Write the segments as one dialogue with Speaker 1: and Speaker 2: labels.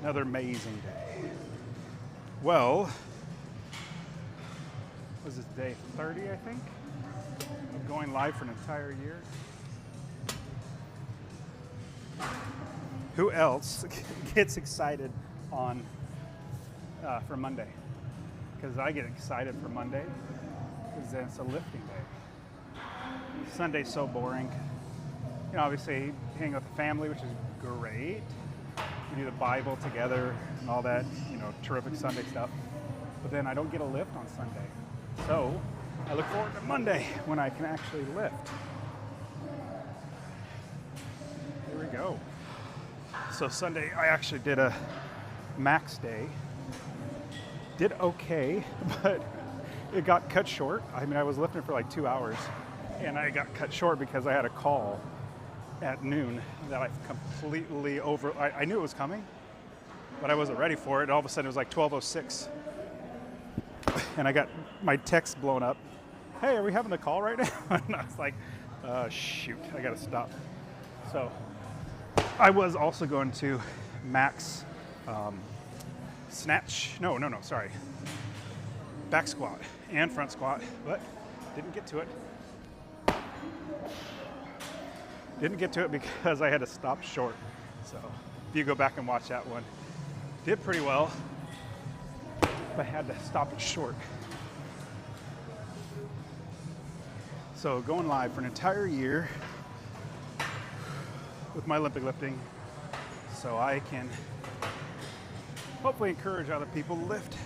Speaker 1: Another amazing day. Well, was this day 30, I think? I'm going live for an entire year. Who else gets excited for Monday? Because I get excited for Monday because then it's a lifting day. Sunday's so boring. You know, obviously hang with the family, which is great. We do the Bible together and all that, you know, terrific Sunday stuff. But then I don't get a lift on Sunday. So I look forward to Monday when I can actually lift. Here we go. So Sunday I actually did a max day. Did okay, but it got cut short. I mean, I was lifting for like 2 hours and I got cut short because I had a call at noon that I completely I knew it was coming, but I wasn't ready for it. All of a sudden it was like 12:06 and I got my text blown up. Hey, are we having the call right now? And I was like, shoot, I gotta stop. So I was also going to max snatch, sorry, back squat and front squat, but didn't get to it. Didn't get to it because I had to stop short. So if you go back and watch that one, did pretty well, but had to stop it short. So going live for an entire year with my Olympic lifting, so I can hopefully encourage other people to lift.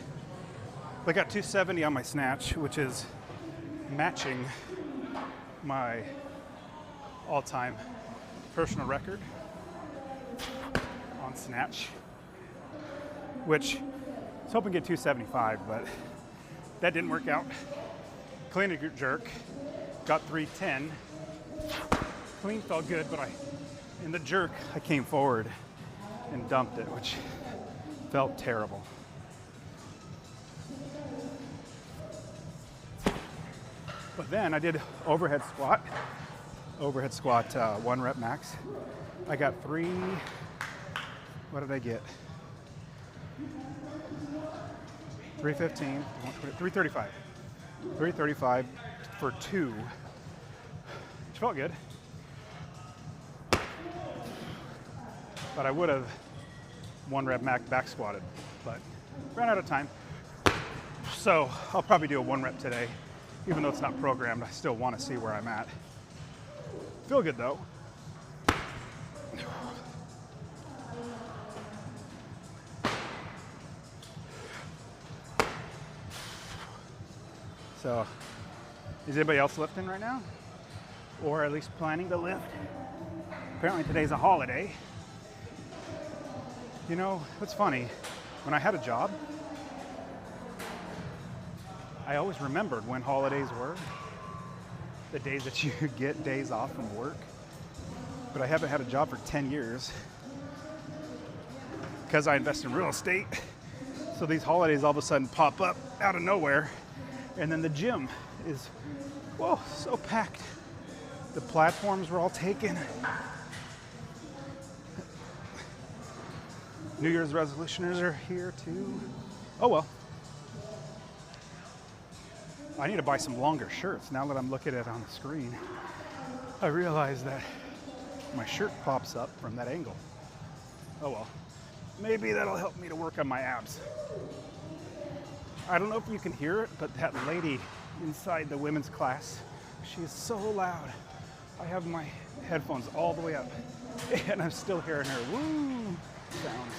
Speaker 1: I got 270 on my snatch, which is matching my all-time personal record on snatch, which I was hoping to get 275, but that didn't work out. Clean and jerk, got 310. Clean felt good, but in the jerk, I came forward and dumped it, which felt terrible. But then I did overhead squat, 1 rep max. I got what did I get? 315, 335. 335 for 2, which felt good. But I would have 1 rep max back squatted, but ran out of time. So I'll probably do a 1 rep today. Even though it's not programmed, I still want to see where I'm at. Feel good though. So, is anybody else lifting right now? Or at least planning to lift? Apparently today's a holiday. You know, what's funny, when I had a job, I always remembered when holidays were, the days that you get days off from work. But I haven't had a job for 10 years because I invest in real estate. So these holidays all of a sudden pop up out of nowhere. And then the gym is, whoa, so packed. The platforms were all taken. New Year's resolutioners are here too. Oh well. I need to buy some longer shirts. Now that I'm looking at it on the screen, I realize that my shirt pops up from that angle. Oh well, maybe that'll help me to work on my abs. I don't know if you can hear it, but that lady inside the women's class, she is so loud. I have my headphones all the way up and I'm still hearing her woo sounds.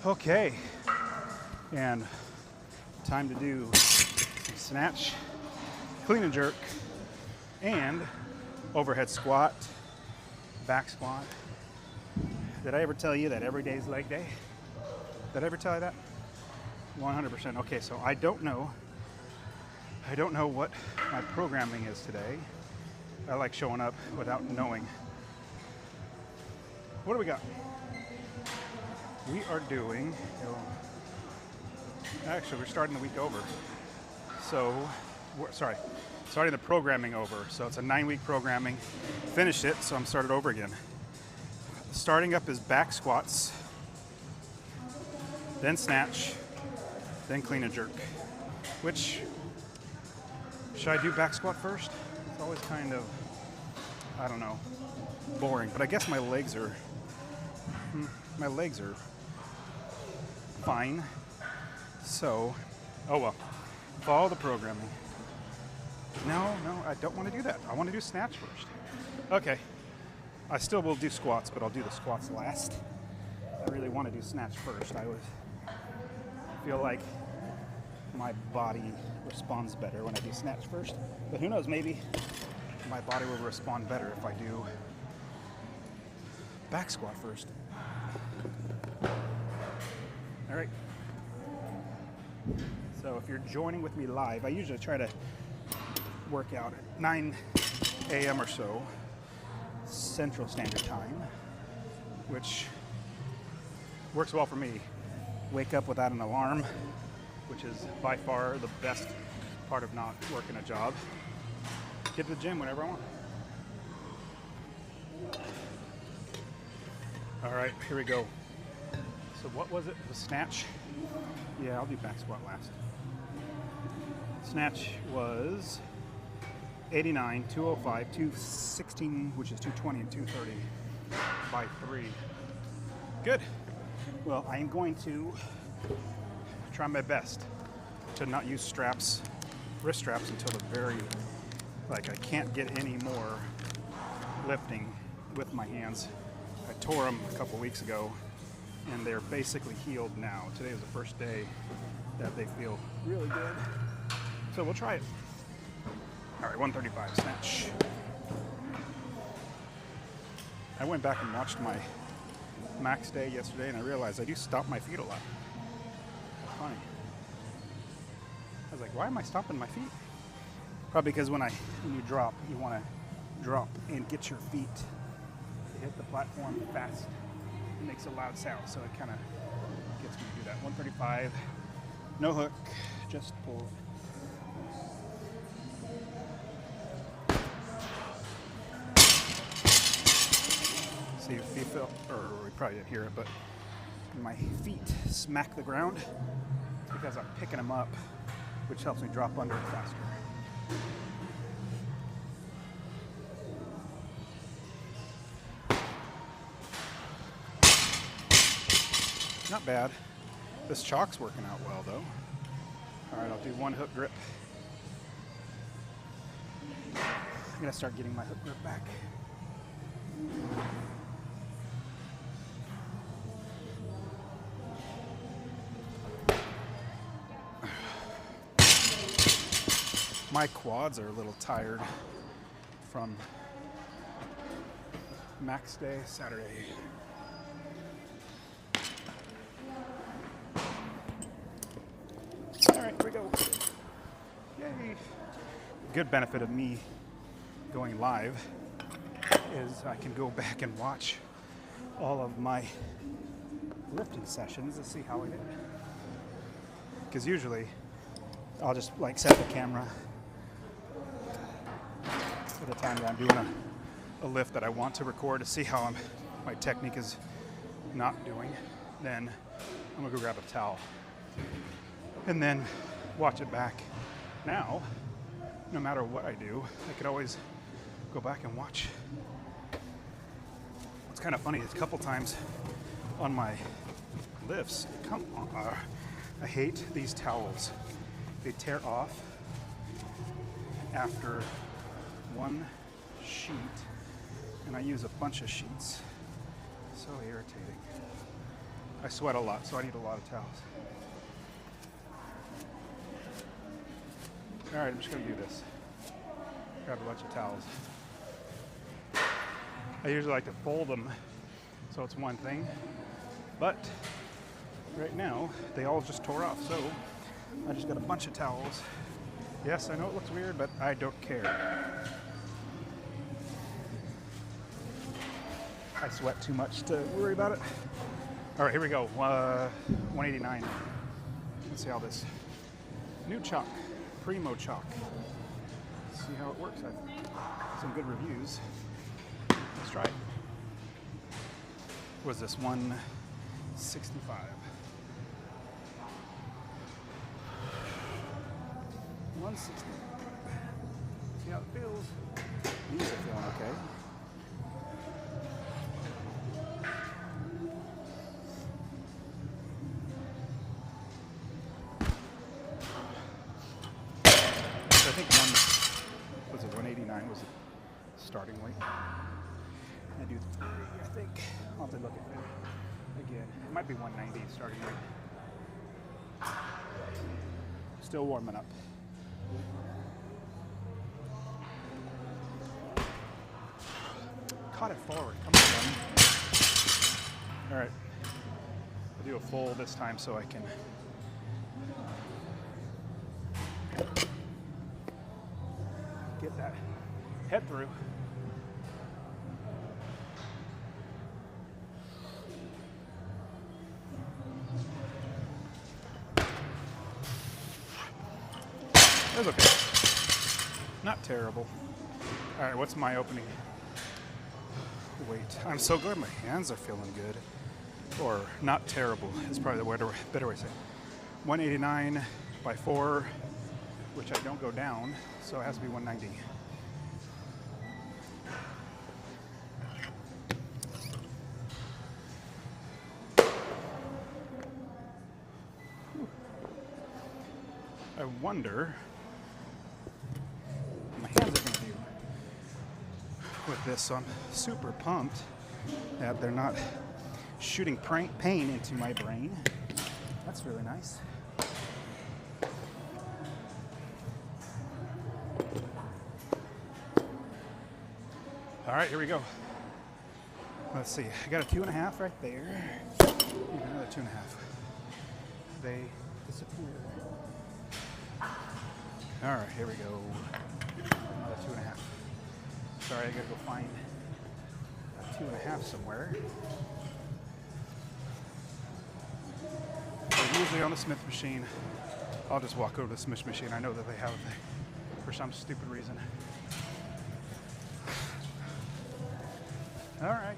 Speaker 1: Okay, and time to do some snatch, clean and jerk, and overhead squat, back squat. Did I ever tell you that every day is leg day? Did I ever tell you that? 100%. Okay, so I don't know what my programming is today. I like showing up without knowing. What do we got? We are doing, actually we're starting the week over. So, starting the programming over. So it's a 9-week programming. Finished it, so I'm started over again. Starting up is back squats, then snatch, then clean and jerk. Which, should I do back squat first? It's always kind of, I don't know, boring. But I guess my legs are fine. So, oh well, follow the programming. No, I don't want to do that. I want to do snatch first. Okay, I still will do squats, but I'll do the squats last. I really want to do snatch first. I feel like my body responds better when I do snatch first. But who knows, maybe my body will respond better if I do back squat first. All right. So if you're joining with me live, I usually try to work out at 9 a.m. or so, Central Standard Time, which works well for me. Wake up without an alarm, which is by far the best part of not working a job. Get to the gym whenever I want. All right, here we go. So what was it? The snatch? Yeah, I'll do back squat last. Snatch was 89, 205, 216, which is 220, and 230 by 3. Good. Well, I am going to try my best to not use straps, wrist straps, until the very, I can't get any more lifting with my hands. I tore them a couple weeks ago, and they're basically healed now. Today is the first day that they feel really good. So we'll try it. All right, 135 snatch. I went back and watched my max day yesterday, and I realized I do stop my feet a lot. That's funny. I was like, why am I stopping my feet? Probably because when you drop, you want to drop and get your feet to hit the platform fast. It makes a loud sound, so it kind of gets me to do that. 135, no hook, just pull. See if you feel, or we probably didn't hear it, but my feet smack the ground because I'm picking them up, which helps me drop under it faster. Not bad. This chalk's working out well, though. All right, I'll do one hook grip. I'm gonna start getting my hook grip back. My quads are a little tired from max day Saturday. All right, here we go. Yay. Good benefit of me going live is I can go back and watch all of my lifting sessions and see how I did. Because usually I'll just set the camera at the time that I'm doing a lift that I want to record to see how my technique is not doing. Then I'm gonna go grab a towel and then watch it back. Now, no matter what I do, I could always go back and watch. It's kind of funny, it's a couple times on my lifts, I hate these towels. They tear off after one sheet, and I use a bunch of sheets. So irritating. I sweat a lot, so I need a lot of towels. All right, I'm just gonna do this. Grab a bunch of towels. I usually like to fold them so it's one thing, but right now they all just tore off, so I just got a bunch of towels. Yes, I know it looks weird, but I don't care. I sweat too much to worry about it. All right, here we go. 189. Let's see how this new chalk, Primo chalk. see how it works. I've some good reviews. Let's try it. Was this 165? 160. See how it feels. These are feeling okay. So I think 189 was the starting weight. I do 3, I think. I'll have to look at it again. It might be 190 starting weight. Still warming up. Caught it forward. Come on, buddy. All right. I'll do a full this time so I can get that head through. It was okay. Not terrible. All right, what's my opening weight? I'm so glad my hands are feeling good. Or not terrible is probably the better way to say it. 189 by 4, which I don't go down, so it has to be 190. I wonder what my hands are going to do with this, so I'm super pumped that they're not shooting pain into my brain. That's really nice. All right, here we go. Let's see. I got a 2.5 right there. Even another 2.5. They disappear. All right, here we go. Another 2.5. Sorry, I gotta go find a 2.5 somewhere. They're usually on the Smith machine. I'll just walk over to the Smith machine. I know that they have it for some stupid reason. All right,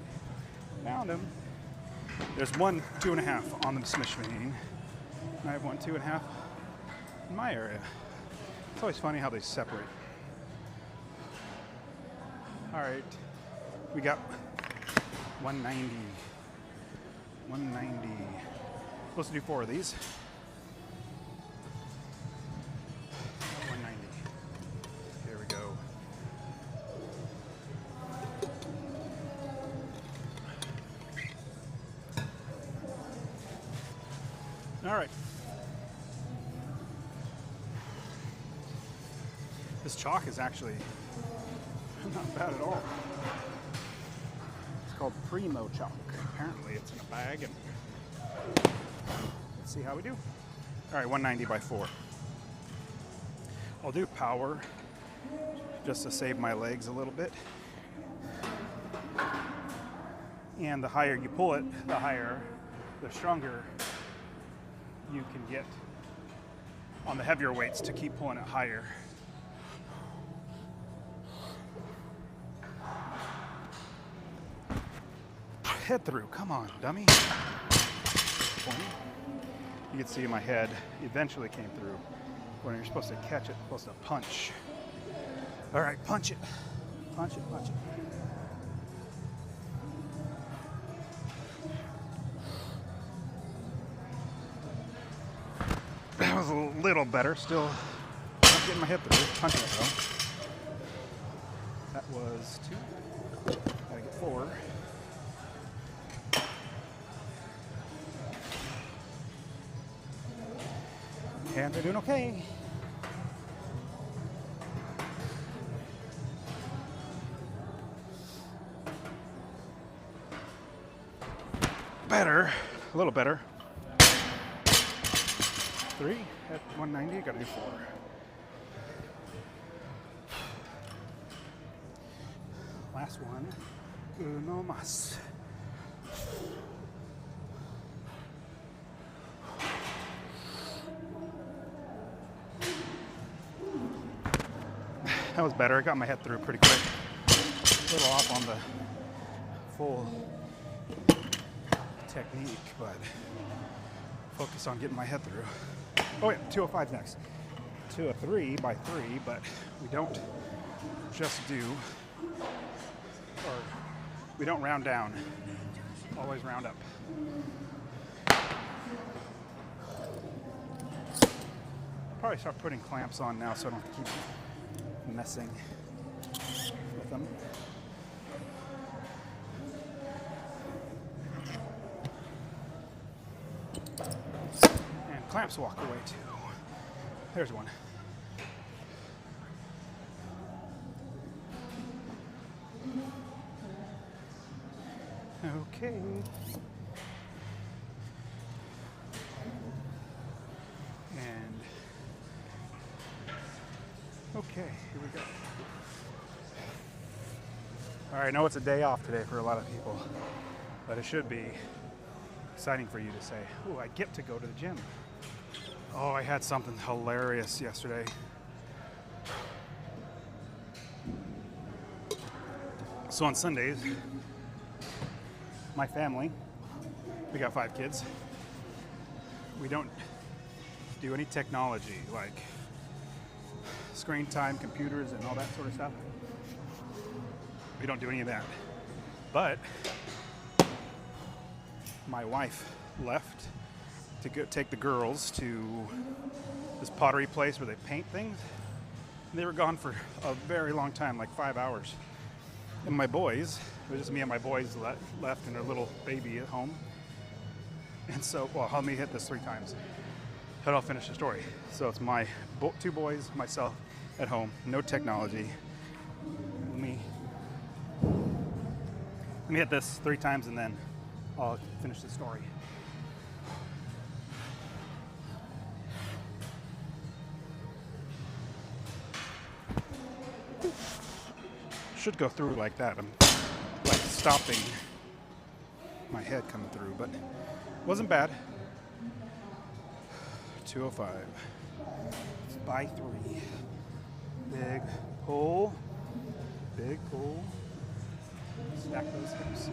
Speaker 1: found him. There's one 2.5 on the Smith machine. And I have one 2.5 in my area. It's always funny how they separate. All right, we got 190. 190. Supposed to do 4 of these. 190. Here we go. All right. This chalk is actually not bad at all. It's called Primo chalk. Apparently it's in a bag, and let's see how we do. All right, 190 by 4. I'll do power just to save my legs a little bit. And the higher you pull it, the stronger you can get on the heavier weights to keep pulling it higher. Head through, come on, dummy. You can see my head eventually came through. When you're supposed to catch it, you're supposed to punch. All right, punch it. Punch it, punch it. That was a little better. Still not getting my head through. Punching it though. That was 2. Gotta get 4. Hands are doing okay. Better, a little better. 3 at 190, gotta do 4. Last one, uno más. that was better. I got my head through pretty quick. A little off on the full technique, but focus on getting my head through. Oh yeah, 205 next. 203 by 3, but we don't just do, or we don't round down. Always round up. Probably start putting clamps on now so I don't have to keep messing with them. And clamps walk away too. There's one. Okay. And okay, here we go. All right, I know it's a day off today for a lot of people, but it should be exciting for you to say, oh, I get to go to the gym. Oh, I had something hilarious yesterday. So on Sundays, my family, we got 5 kids. We don't do any technology like screen time, computers, and all that sort of stuff. We don't do any of that. But my wife left to go take the girls to this pottery place where they paint things. They were gone for a very long time, like 5 hours. And my boys, it was just me and my boys left and their little baby at home. And so, well, let me hit this 3 times. Then I'll finish the story. So it's my 2 boys, myself at home, no technology. Let me hit this 3 times and then I'll finish the story. Should go through like that. I'm like stopping my head coming through, but wasn't bad. 205 by 3. Big pull, big pull. Stack those hips.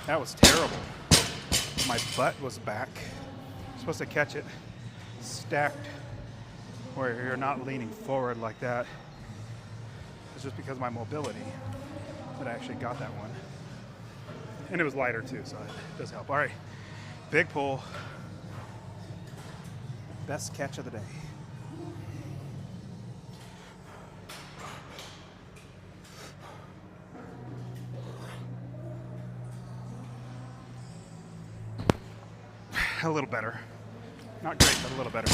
Speaker 1: That was terrible. My butt was back. I'm supposed to catch it stacked where you're not leaning forward like that. It's just because of my mobility that I actually got that one. And it was lighter too, so it does help. All right, big pull. Best catch of the day. A little better. Not great, but a little better.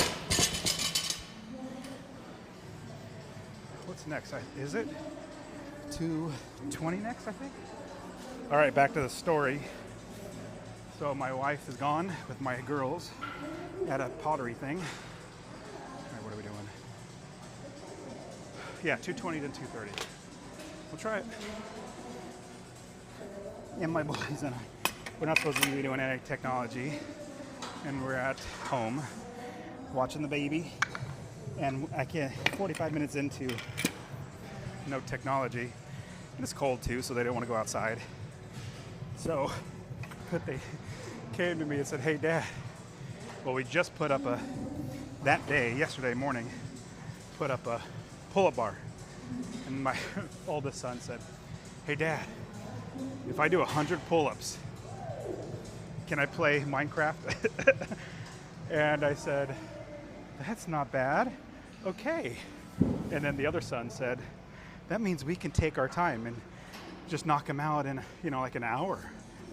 Speaker 1: What's next? Is it 220 next, I think? All right, back to the story. So my wife is gone with my girls at a pottery thing. All right, what are we doing? Yeah, 220 to 230. We'll try it. And my boys and I, we're not supposed to be doing any technology. And we're at home watching the baby. And I can't, 45 minutes into no technology. And it's cold too, so they don't want to go outside. So, but they came to me and said, hey Dad, well, we just put up that day, yesterday morning, put up a pull-up bar. And my oldest son said, hey Dad, if I do 100 pull-ups, can I play Minecraft? And I said, that's not bad. Okay. And then the other son said, that means we can take our time and just knock them out in, like an hour.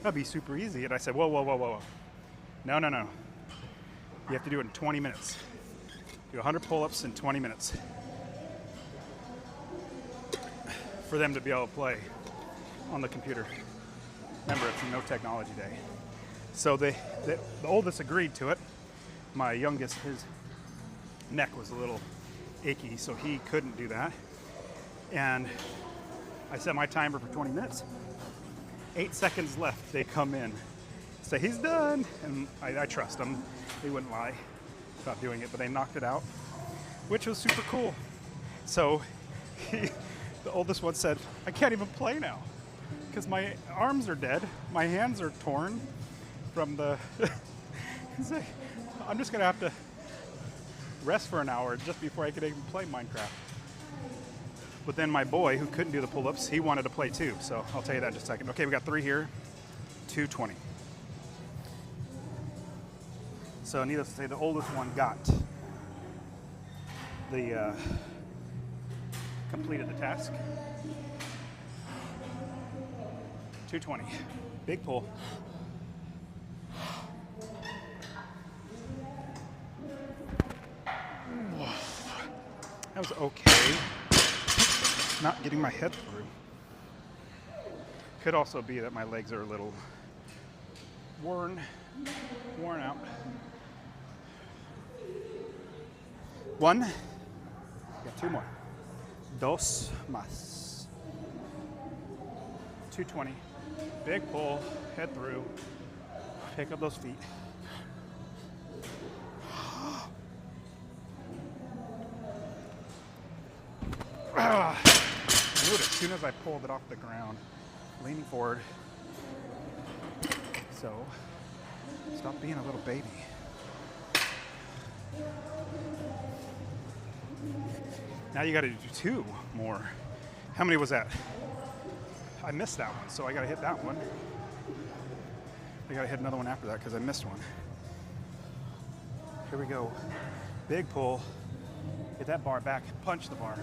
Speaker 1: That'd be super easy. And I said, whoa. No. You have to do it in 20 minutes. Do 100 pull-ups in 20 minutes for them to be able to play on the computer. Remember, it's a no technology day. So the oldest agreed to it. My youngest, his neck was a little achy, so he couldn't do that. And I set my timer for 20 minutes. 8 seconds left, they come in. say he's done, and I trust them. They wouldn't lie about doing it, but they knocked it out, which was super cool. So the oldest one said, I can't even play now because my arms are dead, my hands are torn from the he's like, I'm just gonna have to rest for an hour just before I could even play Minecraft. But then my boy, who couldn't do the pull-ups, he wanted to play too, so I'll tell you that in just a second. Okay, we got 3 here, 220. So needless to say, the oldest one got the completed the task. 220, big pull. That was okay. Not getting my head through. Could also be that my legs are a little worn out. 1. Got 2 more. 2 más. 220. Big pull, head through. Pick up those feet. I knew it as soon as I pulled it off the ground. Leaning forward. So, stop being a little baby. Now you gotta do 2 more. How many was that? I missed that one, so I gotta hit that one. I gotta hit another one after that because I missed one. Here we go. Big pull. Get that bar back. Punch the bar.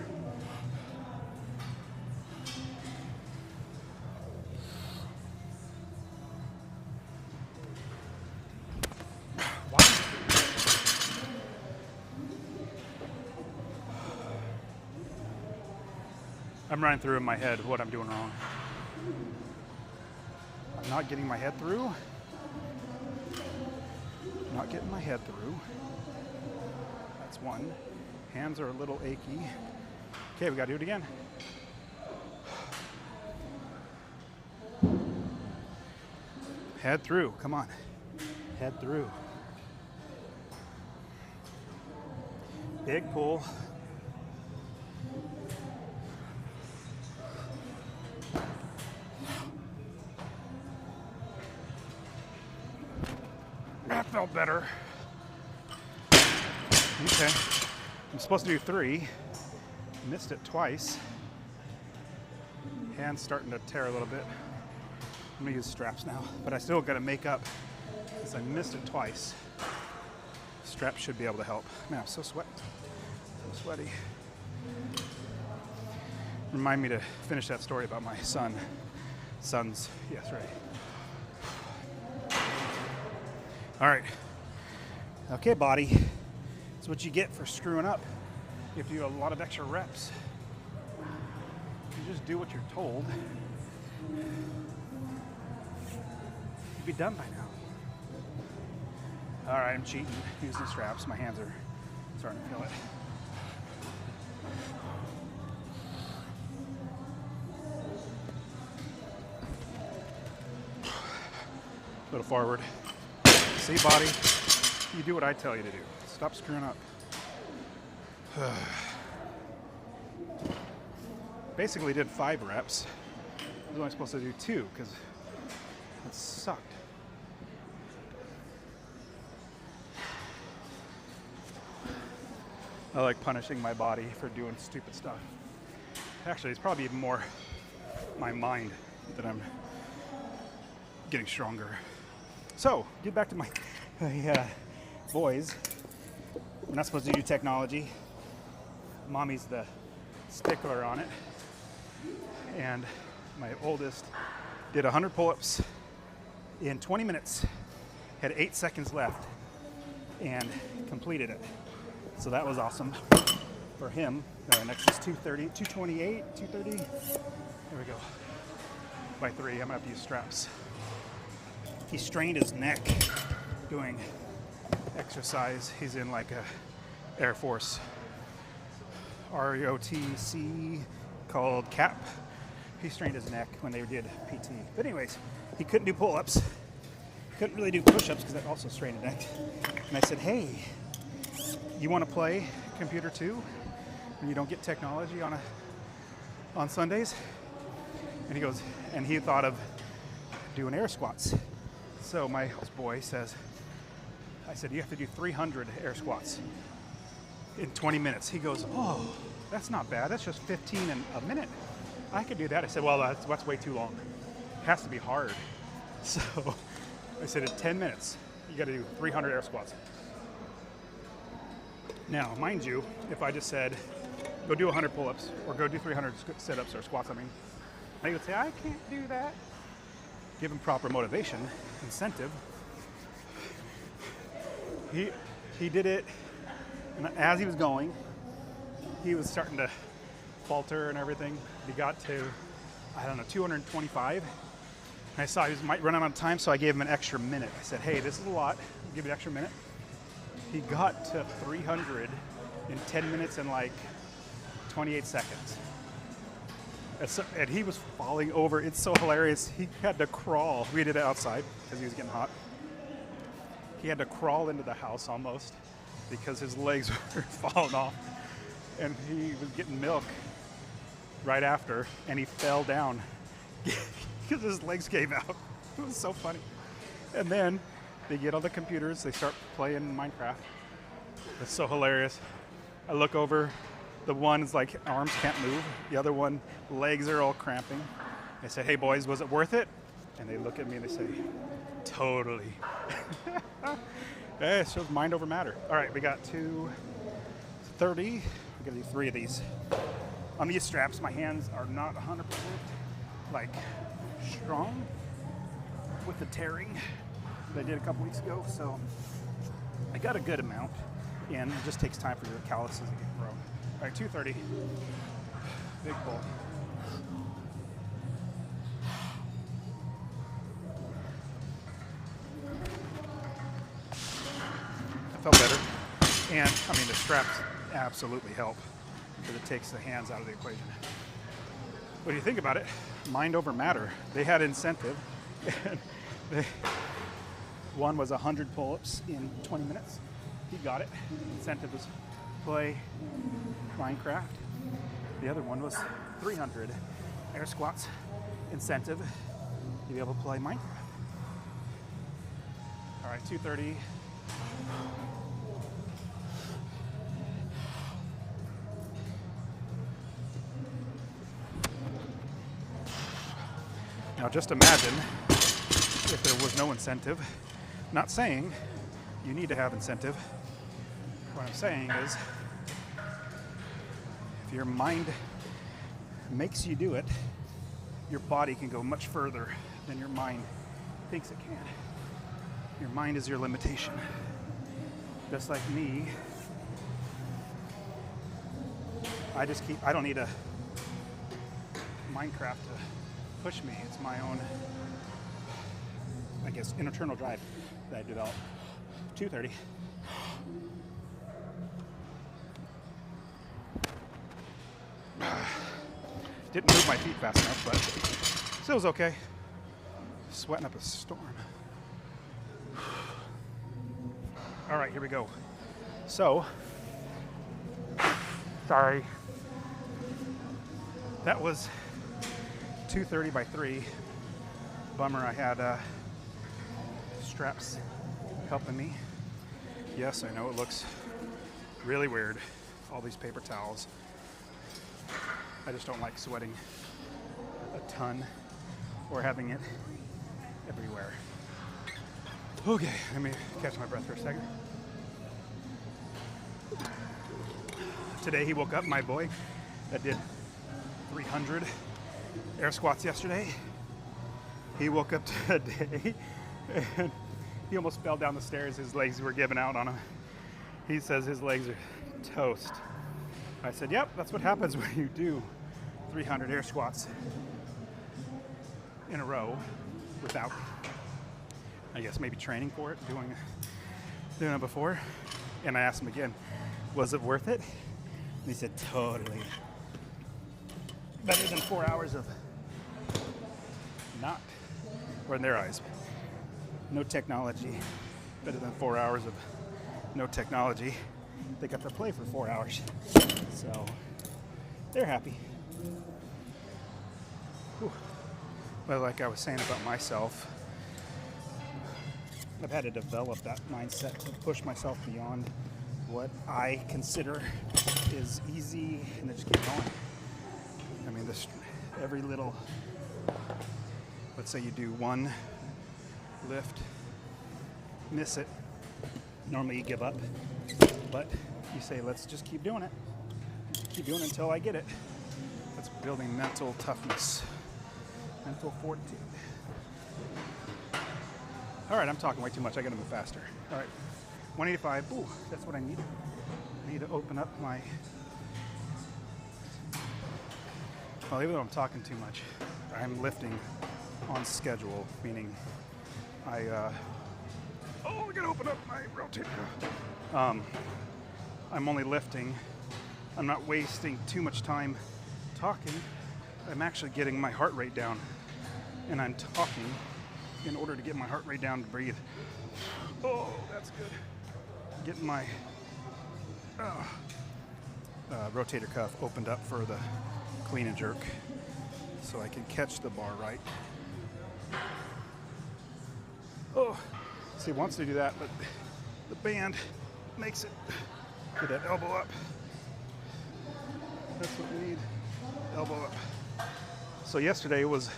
Speaker 1: I'm running through in my head what I'm doing wrong. I'm not getting my head through. Not getting my head through. That's 1. Hands are a little achy. Okay, we gotta do it again. Head through, come on. Head through. Big pull. That felt better. Okay. I'm supposed to do 3. Missed it twice. Hand's starting to tear a little bit. I'm gonna use straps now, but I still gotta make up because I missed it twice. Straps should be able to help. Man, I'm so sweaty. So sweaty. Remind me to finish that story about my sons. Yes, right. All right. Okay, body. That's what you get for screwing up. You have to do a lot of extra reps. You just do what you're told. You'd be done by now. All right, I'm cheating. Using the straps. My hands are starting to feel it. A little forward. See, body, you do what I tell you to do. Stop screwing up. Basically did 5 reps. I was only supposed to do 2 because it sucked. I like punishing my body for doing stupid stuff. Actually, it's probably even more my mind that I'm getting stronger. So, get back to my boys. We're not supposed to do technology. Mommy's the stickler on it. And my oldest did 100 pull-ups in 20 minutes, had 8 seconds left, and completed it. So that was awesome for him. Next is 230, 228, 230. There we go. By 3, I'm gonna have to use straps. He strained his neck doing exercise. He's in like a Air Force ROTC called CAP. He strained his neck when they did PT. But anyways, he couldn't do pull-ups. couldn't really do push-ups because I also strained a neck. And I said, hey, you want to play computer too? And you don't get technology on Sundays? And he goes, and he thought of doing air squats. So my boy says, I said, you have to do 300 air squats in 20 minutes. He goes, oh, that's not bad. That's just 15 a minute. I could do that. I said, well, that's way too long. It has to be hard. So I said, in 10 minutes, you got to do 300 air squats. Now, mind you, if I just said, go do 100 pull-ups or go do 300 sit-ups or squats, they would say, I can't do that. Give him proper motivation, incentive. He did it, and as he was going, he was starting to falter and everything. He got to, 225. And I saw he was might run out of time, so I gave him an extra minute. I said, hey, this is a lot. I'll give you an extra minute. He got to 300 in 10 minutes and like 28 seconds. And he was falling over. It's so hilarious. He had to crawl. We did it outside because he was getting hot. He had to crawl into the house almost because his legs were falling off. And he was getting milk right after, and he fell down because his legs gave out. It was so funny. And then they get on the computers. They start playing Minecraft. It's so hilarious. I look over. The one's like arms can't move. The other one, legs are all cramping. I say, hey boys, was it worth it? And they look at me and they say, totally. It shows mind over matter. All right, we got 230. We gotta do 3 of these. On these straps, my hands are not 100% like strong with the tearing that I did a couple weeks ago. So I got a good amount in. It just takes time for your calluses to get grown. All right, 230, big pull. I felt better. And the straps absolutely help because it takes the hands out of the equation. When you think about it, mind over matter. They had incentive. And one was 100 pull-ups in 20 minutes. He got it. Incentive was play Minecraft. The other one was 300 air squats. Incentive to be able to play Minecraft. All right, 230. Now just imagine if there was no incentive. Not saying you need to have incentive. What I'm saying is, if your mind makes you do it, your body can go much further than your mind thinks it can. Your mind is your limitation. Just like me, I don't need a Minecraft to push me. It's my own, internal drive that I developed. 230. Didn't move my feet fast enough, but still was okay. Sweating up a storm. All right, here we go. So, sorry. That was 230 by 3. Bummer I had straps helping me. Yes, I know it looks really weird. All these paper towels. I just don't like sweating a ton or having it everywhere. Okay, let me catch my breath for a second. Today he woke up, my boy, that did 300 air squats yesterday. He woke up today and he almost fell down the stairs. His legs were giving out on him. He says his legs are toast. I said, yep, that's what happens when you do 300 air squats in a row without, maybe training for it, doing it before. And I asked him again, was it worth it? And he said, totally. Better than 4 hours of not, or in their eyes, no technology. Better than 4 hours of no technology. They got to play for 4 hours. So they're happy. Whew. Well, like I was saying about myself, I've had to develop that mindset to push myself beyond what I consider is easy and then just keep going. I mean, every little, let's say you do one lift, miss it, normally you give up, but you say, let's just keep doing it. Keep doing it until I get it. That's building mental toughness, mental fortitude. All right, I'm talking way too much. I gotta move faster. All right, 185. Ooh, that's what I need. I need to open up my. Well, even though I'm talking too much, I'm lifting on schedule, meaning I gotta open up my rotator. I'm only lifting. I'm not wasting too much time talking. I'm actually getting my heart rate down, and I'm talking in order to get my heart rate down to breathe. Oh, that's good. Getting my rotator cuff opened up for the clean and jerk so I can catch the bar right. Oh, see, it wants to do that, but the band makes it. Get that elbow up. That's what we need. Elbow up. So Saturday was,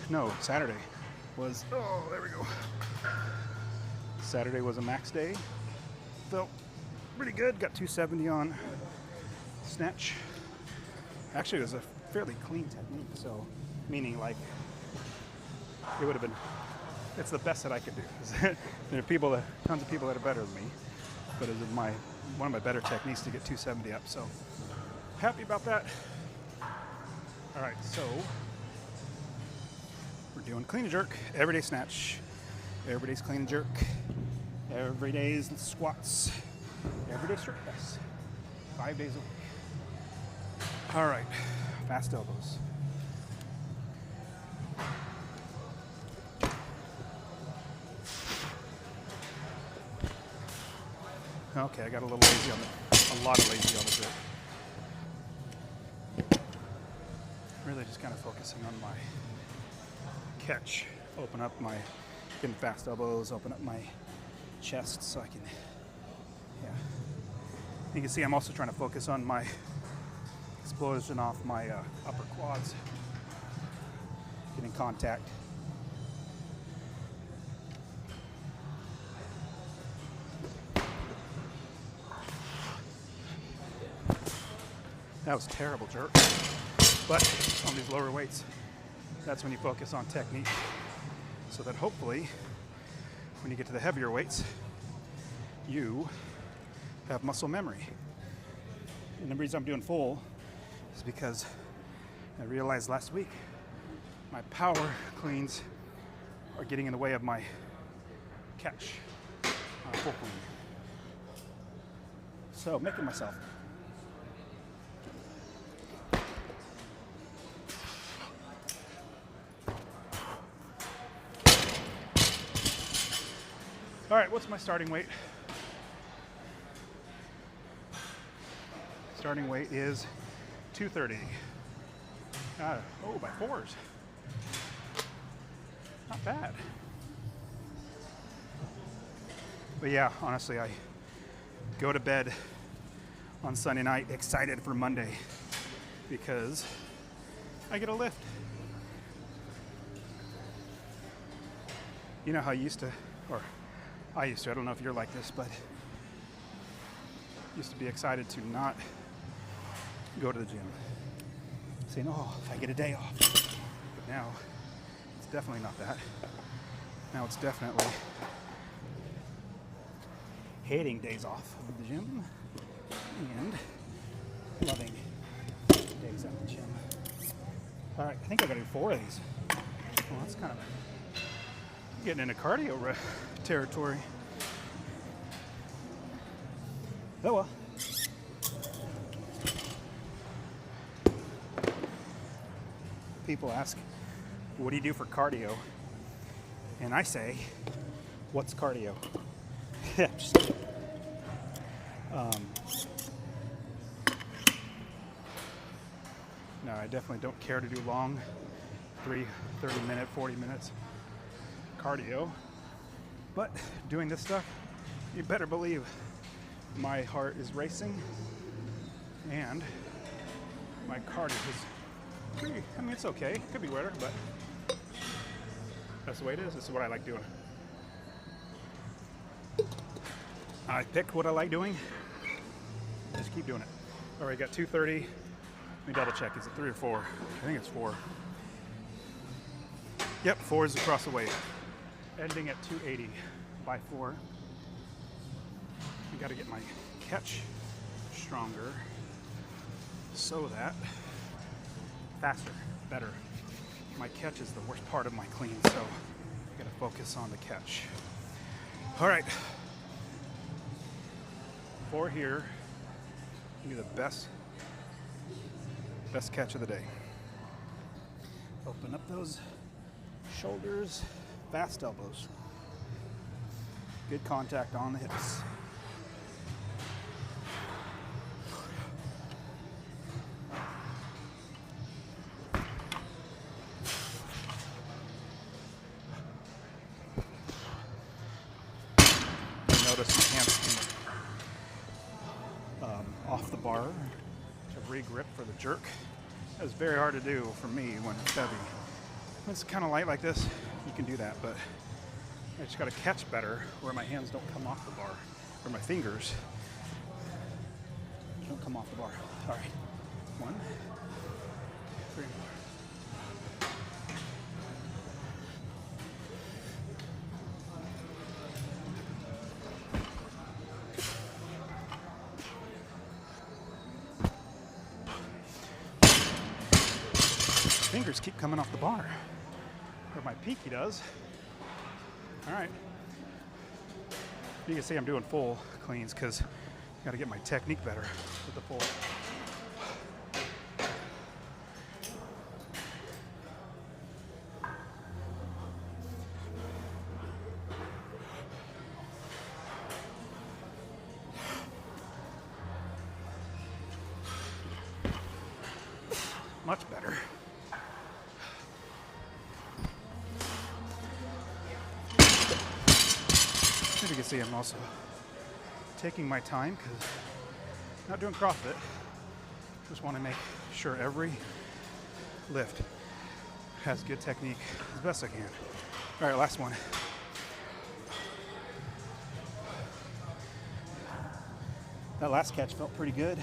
Speaker 1: oh, there we go. Saturday was a max day. Felt pretty good. Got 270 on snatch. Actually, it was a fairly clean technique. So, meaning like, it would have been, it's the best that I could do. There are tons of people that are better than me. But it was one of my better techniques to get 270 up. So, happy about that. All right, so we're doing clean and jerk, everyday snatch, everyday's clean and jerk, everyday's squats, everyday strict press, 5 days a week. All right, fast elbows. Okay, I got a lot of lazy on the grip. Really just kind of focusing on my catch. Getting fast elbows, open up my chest so I can, yeah. You can see I'm also trying to focus on my explosion off my upper quads. Getting contact. That was a terrible jerk. But on these lower weights, that's when you focus on technique. So that hopefully, when you get to the heavier weights, you have muscle memory. And the reason I'm doing full is because I realized last week my power cleans are getting in the way of my catch on a full clean. So making myself. All right, what's my starting weight? Starting weight is 230. By fours. Not bad. But yeah, honestly, I go to bed on Sunday night excited for Monday because I get a lift. You know how I used to, I don't know if you're like this, but used to be excited to not go to the gym. Saying, oh, if I get a day off. But now, it's definitely not that. Now it's definitely hating days off of the gym and loving days at the gym. All right, I think I gotta do 4 of these. Well, that's kind of getting into cardio territory. Oh well. People ask, what do you do for cardio? And I say, What's cardio? Yeah, just kidding. No, I definitely don't care to do long 30-minute, 40 minutes cardio. But doing this stuff, you better believe my heart is racing and my cardio is pretty, I mean, it's okay. It could be better, but that's the way it is. This is what I like doing. I picked what I like doing. Just keep doing it. All right, got 230. Let me double check. Is it 3 or 4? I think it's 4. Yep, 4 is across the way. Ending at 280 by 4. I got to get my catch stronger so that faster, better. My catch is the worst part of my clean, so I got to focus on the catch. All right. 4 here. Give me the best catch of the day. Open up those shoulders, fast elbows. Good contact on the hips. Notice my hands off the bar to re-grip for the jerk. That's very hard to do for me when it's heavy. When it's kind of light like this, you can do that, but I just got to catch better where my hands don't come off the bar, or my fingers don't come off the bar. All right, 1, 3 more. Fingers keep coming off the bar, or my pinky does. All right. You can see I'm doing full cleans because I got to get my technique better with the full. Much better. As you can see, I'm also taking my time because I'm not doing CrossFit. Just want to make sure every lift has good technique as best I can. All right, last one. That last catch felt pretty good.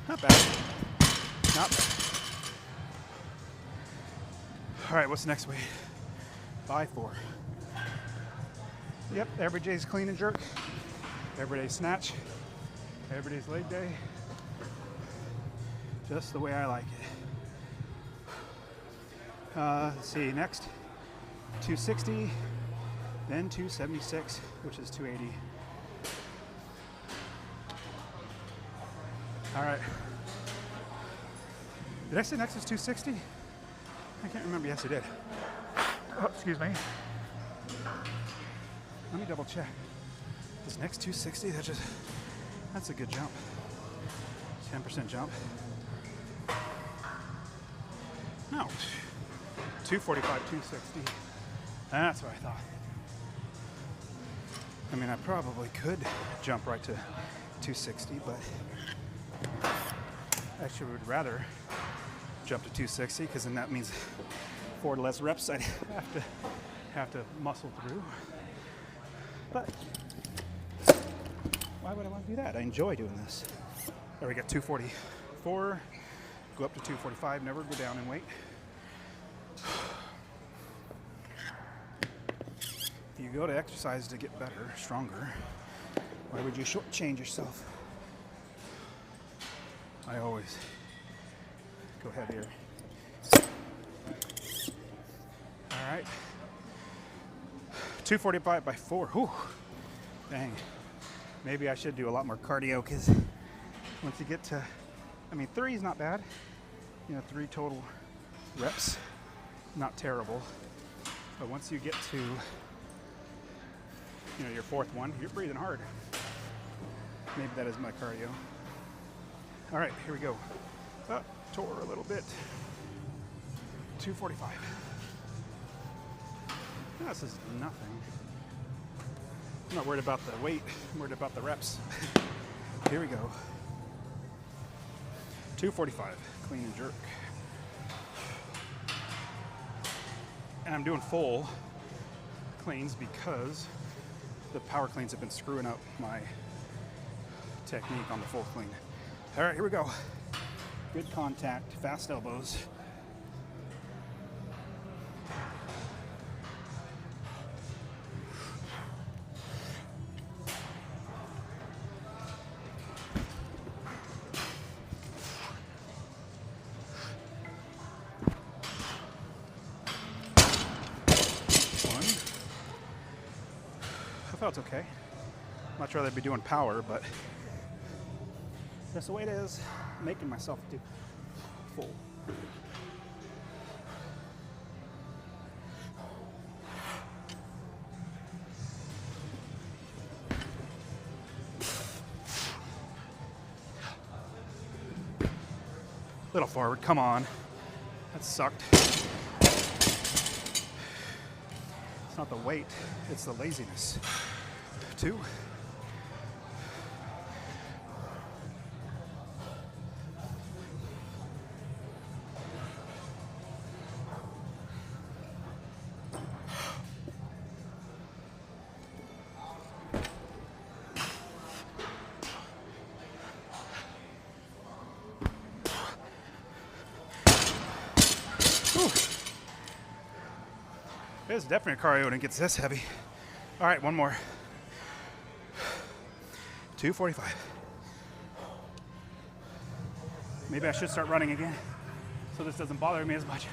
Speaker 1: Not bad. Not bad. All right, what's the next weight? By 4. Yep, every day's clean and jerk. Every day's snatch. Every day's leg day. Just the way I like it. Let's see, next 260, then 276, which is 280. All right. Did I say next is 260? I can't remember. Yes, I did. Oh, excuse me. Let me double check. This next 260, that's a good jump. 10% jump. No. 245, 260. That's what I thought. I mean, I probably could jump right to 260, but actually would rather jump to 260 because then that means 4 less reps I'd have to muscle through. But why would I want to do that? I enjoy doing this. There we got 244. Go up to 245. Never go down in weight. If you go to exercise to get better, stronger, why would you shortchange yourself? I always go heavier. All right. 245 by 4. Whew. Dang. Maybe I should do a lot more cardio because once you get to, I mean, 3 is not bad. 3 total reps, not terrible. But once you get to, your 4th one, you're breathing hard. Maybe that is my cardio. All right, here we go. Tore a little bit. 245. This is nothing. I'm not worried about the weight, I'm worried about the reps. Here we go. 245, clean and jerk. And I'm doing full cleans because the power cleans have been screwing up my technique on the full clean. All right, here we go. Good contact, fast elbows. I felt okay. I'm not sure I'd be doing power, but that's the way it is. I'm making myself do full. Little forward, come on. That sucked. It's not the weight, it's the laziness. 2. It's definitely a cardio when it gets this heavy. All right, one more. 245. Maybe I should start running again so this doesn't bother me as much.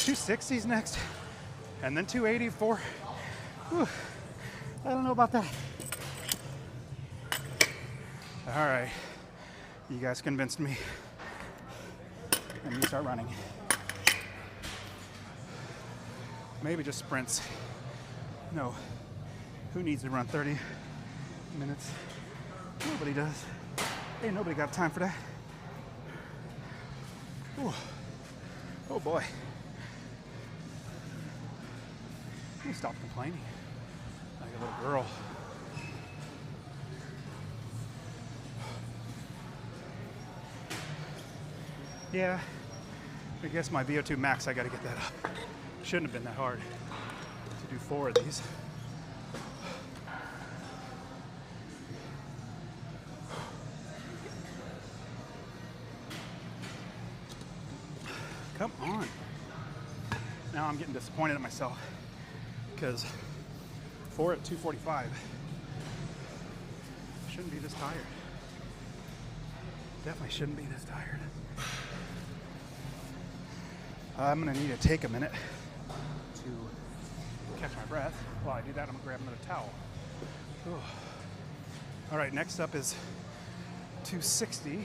Speaker 1: $260s next, and then 284. Whew. I don't know about that. All right, you guys convinced me. Let me start running. Maybe just sprints. No, who needs to run 30 minutes? Nobody does. Ain't nobody got time for that. Ooh. Oh boy. Let me stop complaining like a little girl. Yeah, I guess my VO2 max, I gotta get that up. Shouldn't have been that hard to do 4 of these. Come on. Now I'm getting disappointed at myself because 4 at 245 shouldn't be this tired. Definitely shouldn't be this tired. I'm gonna need to take a minute to catch my breath. While I do that, I'm gonna grab another towel. Ooh. All right, next up is 260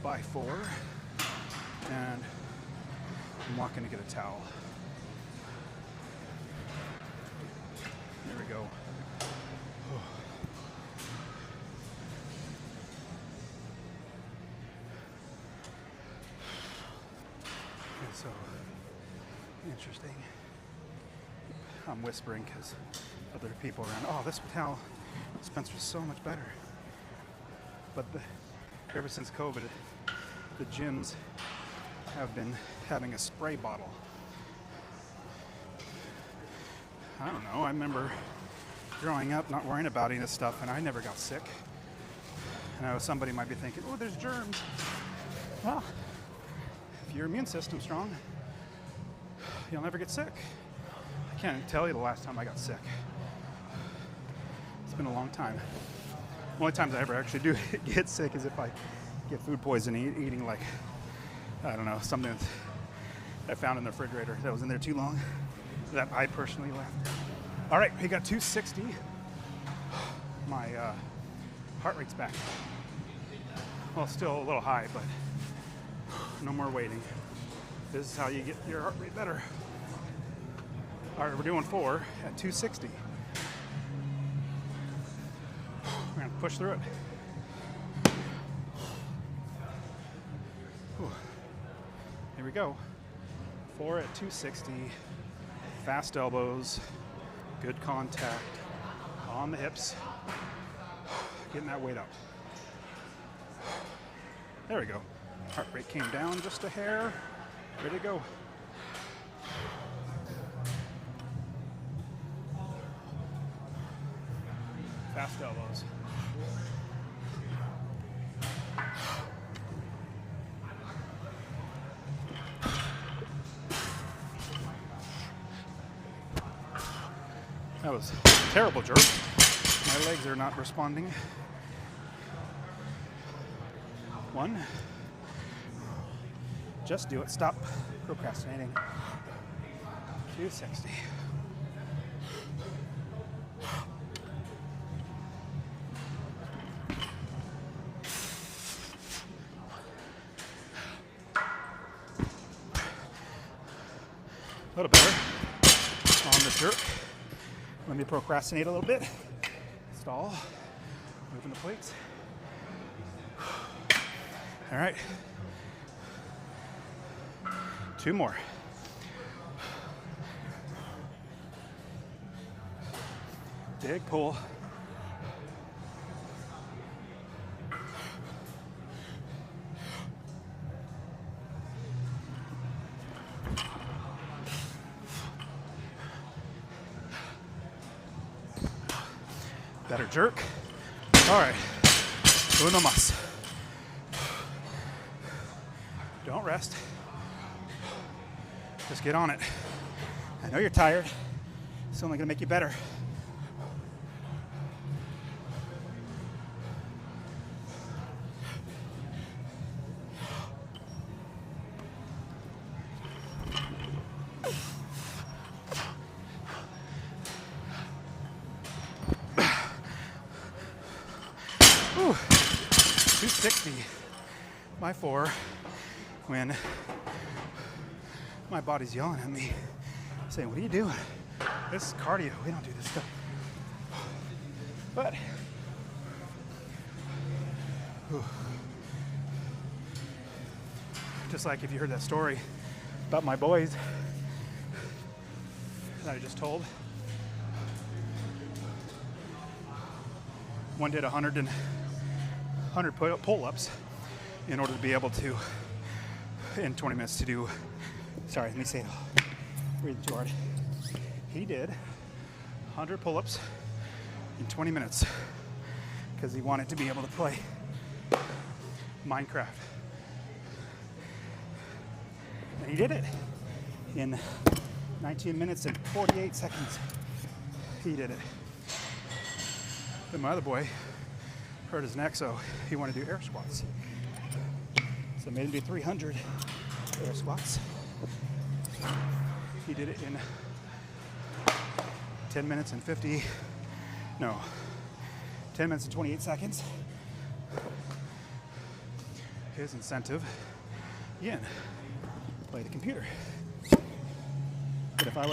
Speaker 1: by 4, and I'm walking to get a towel. There we go. So interesting. I'm whispering because other people around. Oh, this towel dispenser is so much better. But ever since COVID, the gyms have been having a spray bottle. I don't know. I remember growing up not worrying about any of this stuff, and I never got sick. And I know somebody might be thinking, "Oh, there's germs." Well, if your immune system's strong, you'll never get sick. I can't tell you the last time I got sick. It's been a long time. The only times I ever actually do get sick is if I get food poisoning eating like, I don't know, something that I found in the refrigerator that was in there too long that I personally left. All right, we got 260. My heart rate's back. Well, still a little high, but no more waiting. This is how you get your heart rate better. All right, we're doing 4 at 260. We're gonna push through it. Whew. Here we go. 4 at 260. Fast elbows, good contact on the hips. Getting that weight up. There we go. Heart rate came down just a hair. Ready to go. Fast elbows. That was a terrible jerk. My legs are not responding. 1. Just do it. Stop procrastinating. 260. A little better on the jerk. Let me procrastinate a little bit. Stall. Moving the plates. All right. 2 more. Big pull. Better jerk. All right. Uno más. Don't rest. Just get on it. I know you're tired. It's only going to make you better. Ooh, 260 by 4 when my body's yelling at me, saying, what are you doing? This is cardio. We don't do this stuff. But, just like if you heard that story about my boys that I just told. One did 100 pull-ups in order to be able to, in 20 minutes to do, sorry, let me say it, breathe too hard. He did 100 pull-ups in 20 minutes because he wanted to be able to play Minecraft. And he did it in 19 minutes and 48 seconds. He did it. Then my other boy hurt his neck, so he wanted to do air squats. So I made him do 300 air squats. He did it in 10 minutes and 10 minutes and 28 seconds. His incentive, again, play the computer. But if I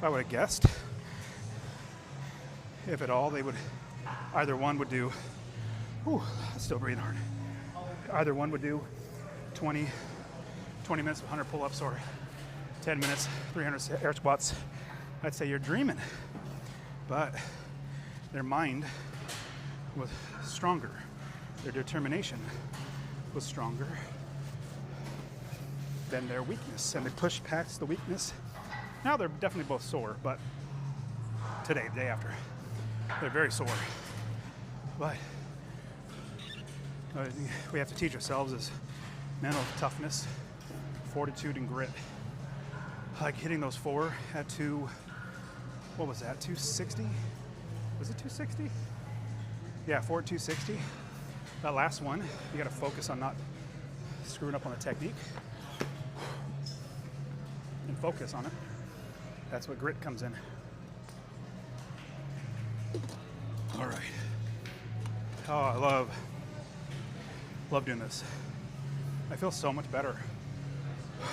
Speaker 1: would have guessed, if at all, they would, either one would do, still breathing hard. Either one would do 20 minutes of 100 pull-ups or 10 minutes, 300 air squats. I'd say you're dreaming. But their mind was stronger. Their determination was stronger than their weakness. And they pushed past the weakness. Now they're definitely both sore, but today, the day after, they're very sore. But we have to teach ourselves is mental toughness, fortitude, and grit. Like hitting those 4 at what was that, 260? Was it 260? Yeah, 4 at 260. That last one, you gotta focus on not screwing up on the technique and focus on it. That's what grit comes in. All right. Oh, I love doing this. I feel so much better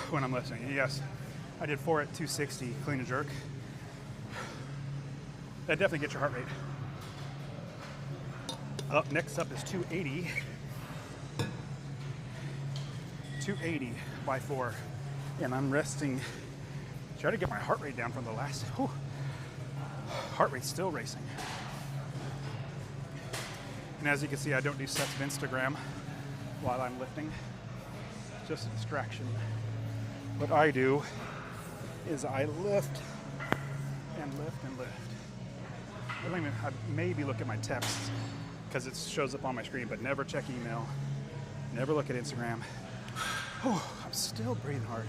Speaker 1: when I'm lifting. And yes, I did 4 at 260 clean and jerk. That definitely gets your heart rate up. Next up is 280. 280 by 4. And I'm resting. Try to get my heart rate down from the last. Whew. Heart rate's still racing. And as you can see, I don't do sets of Instagram while I'm lifting. Just a distraction. What I do is I lift and lift and lift. I maybe look at my texts because it shows up on my screen, but never check email. Never look at Instagram. Oh, I'm still breathing hard.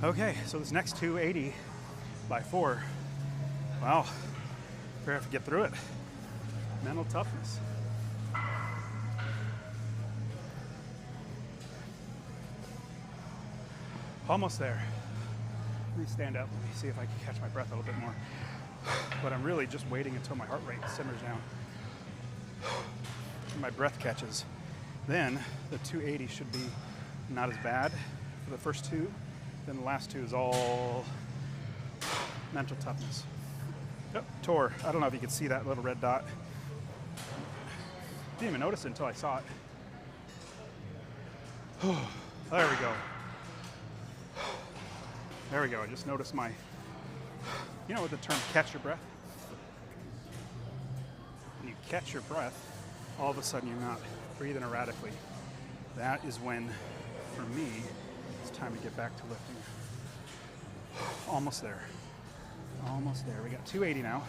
Speaker 1: Okay, so this next 280 by 4. Wow, we have to get through it. Mental toughness. Almost there. Let me stand up. Let me see if I can catch my breath a little bit more. But I'm really just waiting until my heart rate simmers down. And my breath catches. Then the 280 should be not as bad for the first 2. Then the last 2 is all mental toughness. Yep, Tor. I don't know if you can see that little red dot. Didn't even notice it until I saw it. There we go. There we go. I just noticed my, you know what the term catch your breath? When you catch your breath, all of a sudden you're not breathing erratically. That is when, for me, it's time to get back to lifting. Almost there. Almost there. We got 280 now.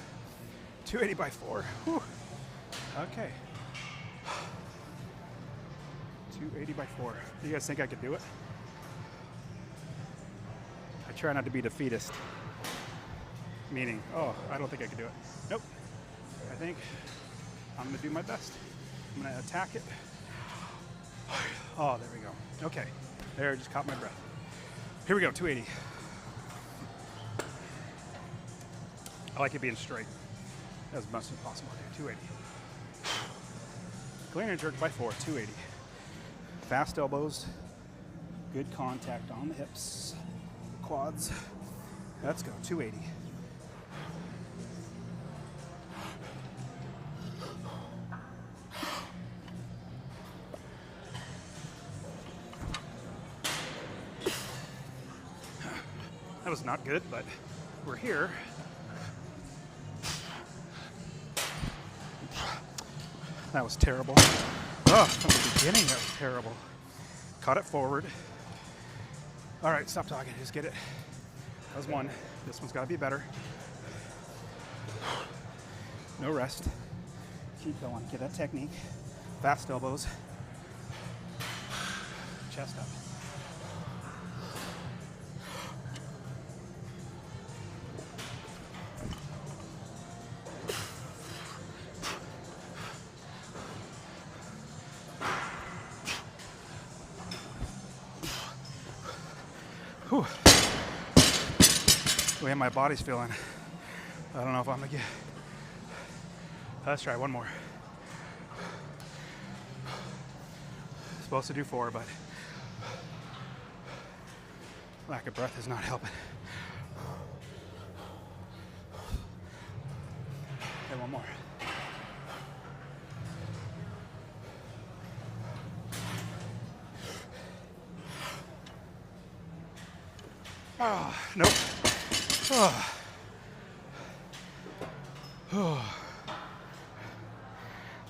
Speaker 1: 280 by 4. Whew. Okay. 280 by 4. Do you guys think I could do it? I try not to be defeatist. Meaning, oh, I don't think I could do it. Nope. I think I'm going to do my best. I'm going to attack it. Oh, there we go. Okay. There, I just caught my breath. Here we go, 280. I like it being straight as much as possible. Okay, 280. Clean and jerk by 4, 280. Fast elbows, good contact on the hips, the quads. Let's go, 280. That was not good, but we're here. That was terrible. Oh, from the beginning, that was terrible. Caught it forward. All right, stop talking. Just get it. That was 1. This one's got to be better. No rest. Keep going. Get that technique. Fast elbows. Chest up. Whew. The way my body's feeling, I don't know if I'm gonna get. Let's try one more. Supposed to do 4, but lack of breath is not helping. Okay, one more. Oh, nope. Oh. Oh.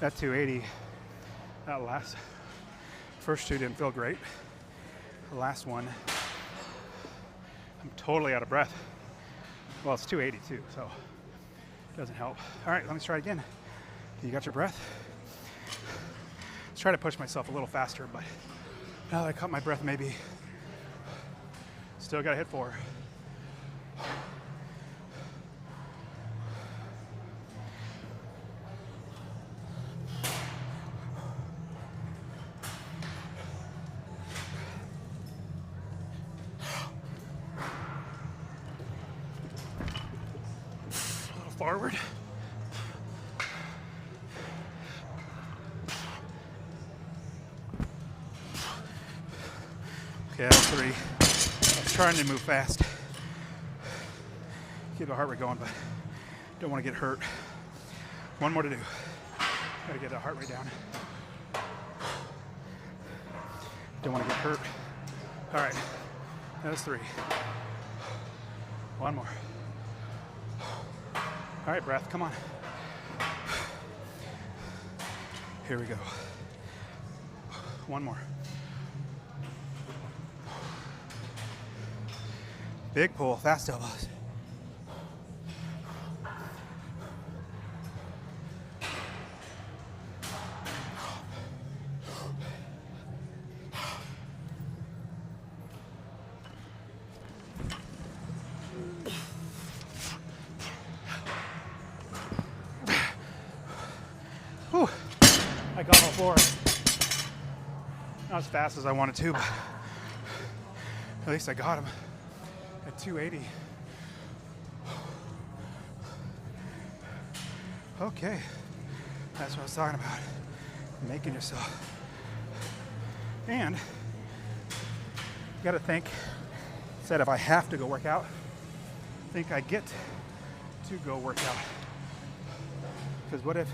Speaker 1: That 280, that last, first 2 didn't feel great. The last one, I'm totally out of breath. Well, it's 280 too, so it doesn't help. All right, let me try it again. You got your breath? Let's try to push myself a little faster, but Now that I caught my breath, maybe. Still gotta hit 4. A little forward. Okay, that's 3. I was trying to move fast. Keep the heart rate going, but don't want to get hurt. 1 more to do. Gotta get the heart rate down. Don't want to get hurt. All right, that was 3. 1 more. All right, breath, come on. Here we go. 1 more. Big pull, fast elbows. Whew. I got all 4. Not as fast as I wanted to, but at least I got them. At 280. Okay, that's what I was talking about. Making yourself. And you gotta think, said if I have to go work out, think I get to go work out. Because what if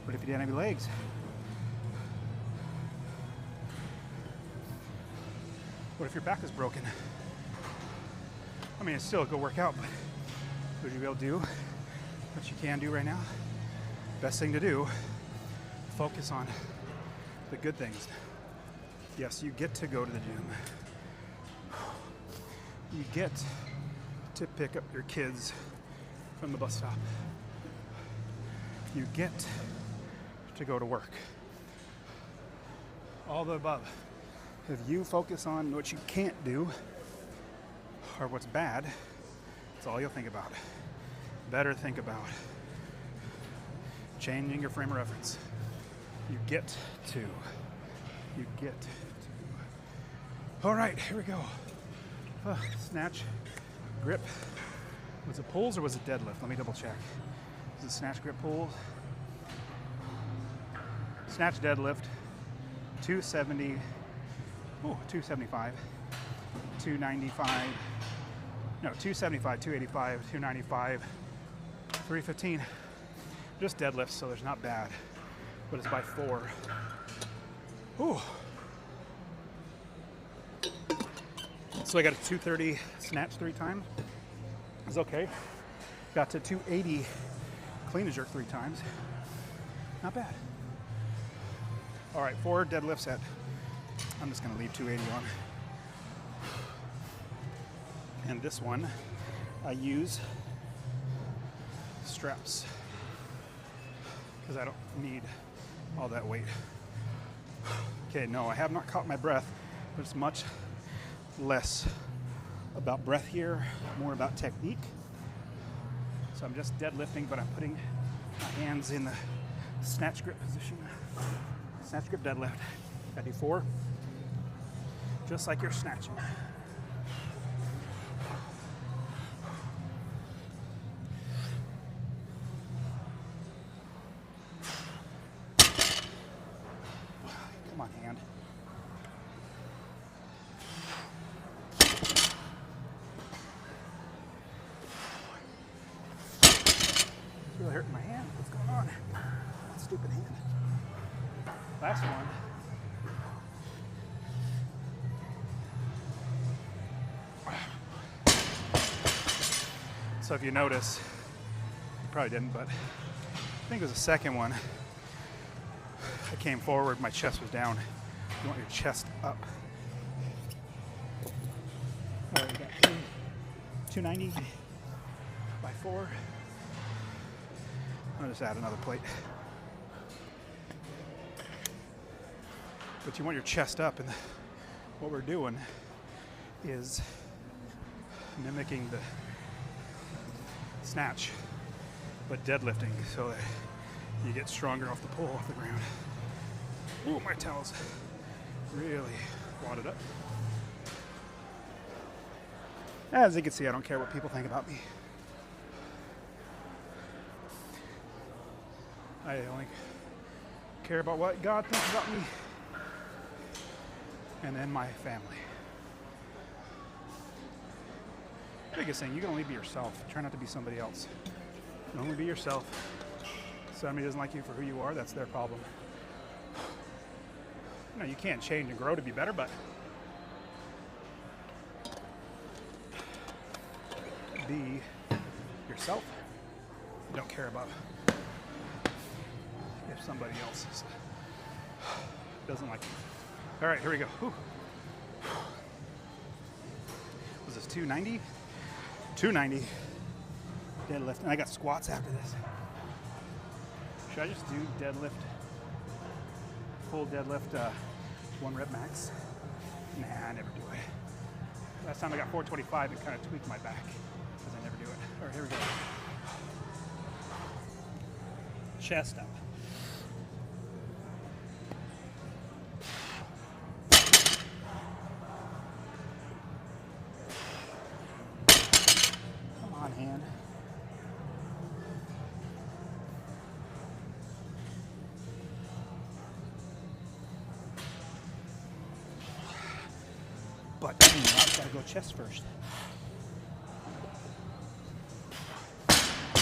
Speaker 1: you didn't have any legs? What if your back is broken? I mean, it's still a good workout, but would you be able to do what you can do right now? Best thing to do, focus on the good things. Yes, you get to go to the gym. You get to pick up your kids from the bus stop. You get to go to work. All the above. If you focus on what you can't do or what's bad, that's all you'll think about. Better think about changing your frame of reference. You get to. You get to. All right, here we go. Snatch, grip. Was it pulls or was it deadlift? Let me double check. Is it snatch, grip, pulls? Snatch, deadlift, 270. 275, 295, no, 275, 285, 295, 315. Just deadlifts, so there's not bad, but it's by 4. Ooh. So I got a 230 snatch 3 times. It's okay. Got to 280 clean and jerk 3 times. Not bad. All right, 4 deadlifts at, I'm just gonna leave 280 on. And this one, I use straps because I don't need all that weight. Okay, no, I have not caught my breath, but it's much less about breath here, more about technique. So I'm just deadlifting, but I'm putting my hands in the snatch grip position. Snatch grip deadlift. I do 4, just like you're snatching. Come on, hand. It's really hurting my hand. What's going on? That stupid hand. Last one. So if you notice, you probably didn't, but I think it was the second one. I came forward, my chest was down. You want your chest up. All right, we got 290 by 4. I'll just add another plate. But you want your chest up, and what we're doing is mimicking the snatch, but deadlifting so that you get stronger off the pull off the ground. Ooh, my towel's really wadded up. As you can see, I don't care what people think about me. I only care about what God thinks about me, and then my family. Biggest thing, you can only be yourself. Try not to be somebody else. You can only be yourself. If somebody doesn't like you for who you are, that's their problem. You know, you can't change and grow to be better, but be yourself. You don't care about if somebody else doesn't like you. All right, here we go. Whew. Was this 290? 290 deadlift, and I got squats after this. Should I just do deadlift, full deadlift, 1 rep max? Nah, I never do it. Last time I got 425, it kind of tweaked my back, because I never do it. All right, here we go. Chest up. Come on, hand. But I've got to go chest first.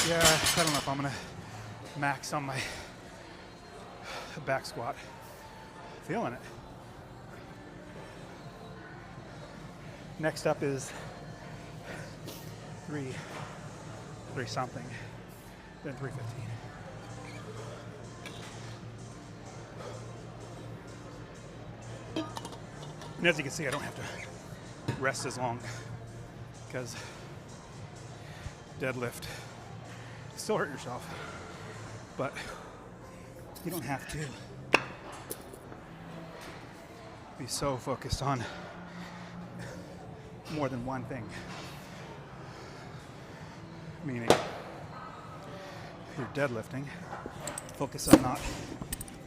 Speaker 1: Yeah, I don't know if I'm gonna max on my back squat. Feeling it. Next up is three something, then 315. And as you can see, I don't have to rest as long because deadlift, still hurt yourself, but you don't have to be so focused on more than one thing. Meaning, if you're deadlifting, focus on not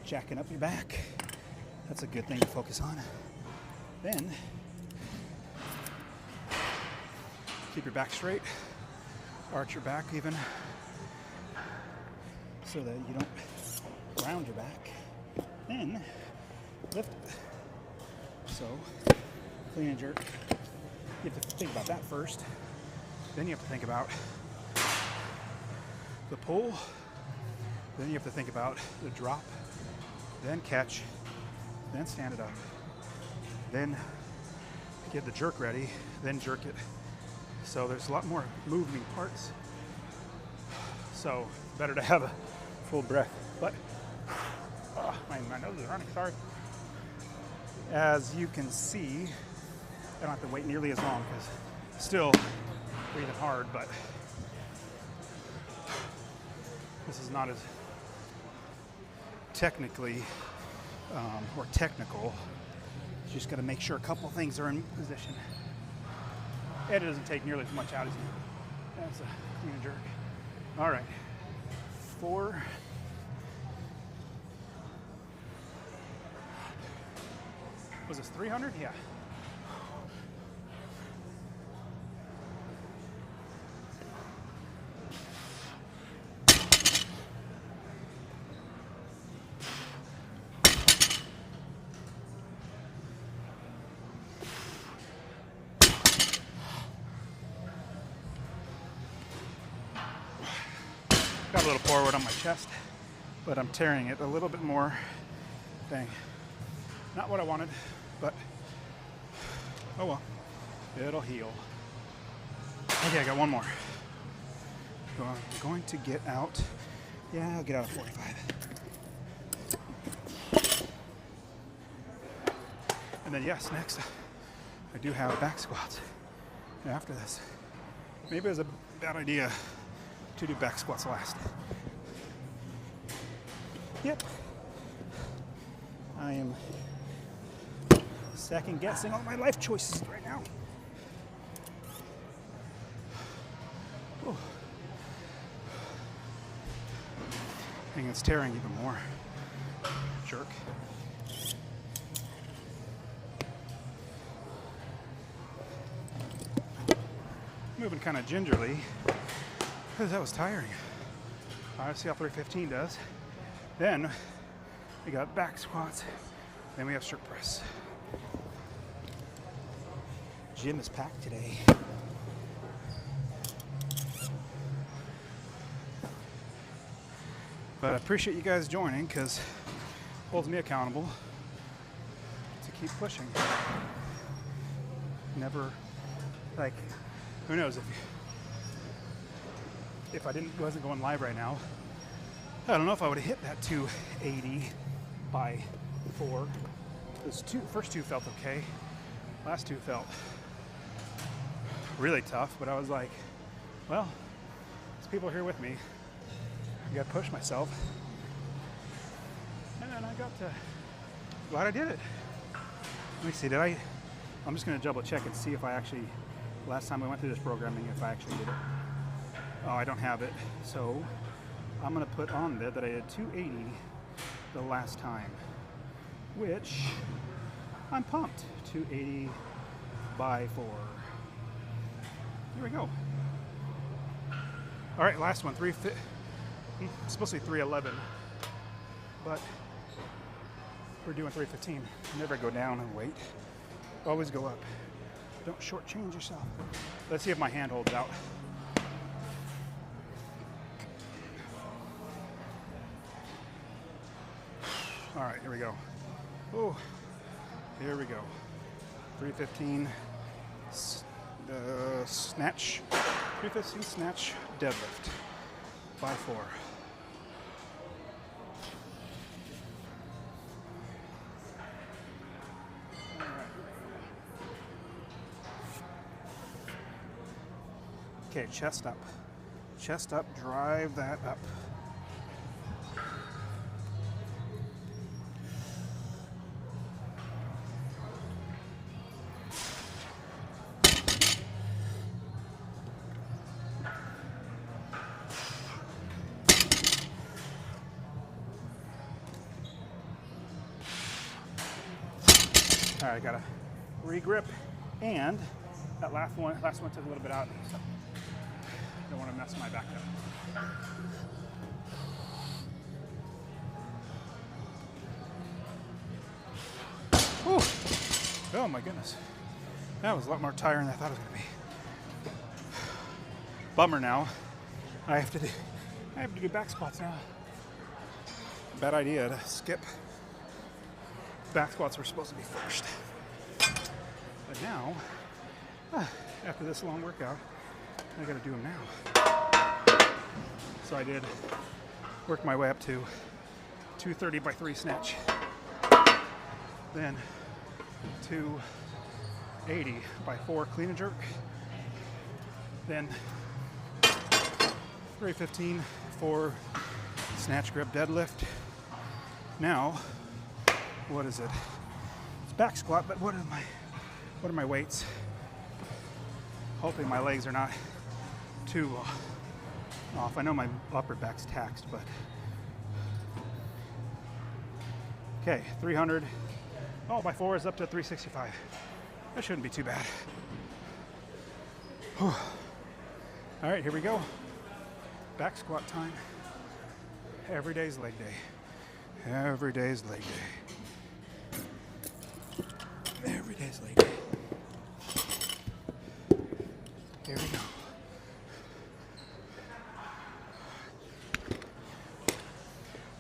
Speaker 1: jacking up your back. That's a good thing to focus on. Then, keep your back straight, arch your back even, so that you don't round your back. Then, lift it. So, clean and jerk. You have to think about that first. Then you have to think about the pull. Then you have to think about the drop. Then catch. Then stand it up. Then get the jerk ready. Then jerk it. So there's a lot more moving parts. So better to have a full breath. But my nose is running, sorry. As you can see, I don't have to wait nearly as long because still breathing hard, but this is not as technically or technical. Just got to make sure a couple things are in position. And it doesn't take nearly as much out as you. That's a clean and jerk. All right, 4. Was this 300? Yeah. Got a little forward on my chest, but I'm tearing it a little bit more. Dang. Not what I wanted, but oh well, it'll heal. Okay, I got one more. So I'm going to get out, yeah, I'll get out of 45. And then yes, next, I do have back squats after this. Maybe it was a bad idea to do back squats last. Yep. I am second guessing all my life choices right now. Ooh. I think it's tearing even more. Jerk. Moving kind of gingerly because that was tiring. All right, see how 315 does. Then we got back squats. Then we have strict press. Gym is packed today. But I appreciate you guys joining because it holds me accountable to keep pushing. Never, like, who knows if I wasn't going live right now, I don't know if I would have hit that 280 by 4. Those first two felt okay. Last two felt really tough, but I was like, well, there's people here with me. I got to push myself. And I got to, glad I did it. Let me see, I'm just going to double check and see if I actually, last time I went through this programming, if I actually did it. Oh, I don't have it. So I'm going to put on there that I did 280 the last time, which I'm pumped. 280 by 4. Here we go. All right, last one, it's supposed to be 311, but we're doing 315. Never go down in weight, always go up. Don't shortchange yourself. Let's see if my hand holds out. All right, here we go. Oh, here we go. 315 snatch. 315 snatch deadlift by 4. Okay, chest up. Chest up, drive that up. All right, I gotta re-grip, and that last one took a little bit out, so I don't want to mess my back up. Whew. Oh my goodness, that was a lot more tiring than I thought it was gonna be. Bummer now. I have to do back squats now. Bad idea to skip. Back squats were supposed to be first. But now, after this long workout, I gotta do them now. So I did work my way up to 230 by 3 snatch. Then 280 by 4 clean and jerk. Then 315 for snatch grip deadlift. Now, what is it? It's back squat, but what are my weights? Hoping my legs are not too off. I know my upper back's taxed, but okay, 300. Oh, by 4 is up to 365. That shouldn't be too bad. Whew. All right, here we go. Back squat time. Every day's leg day. Every day's leg day. Every day's leg day. Here we go.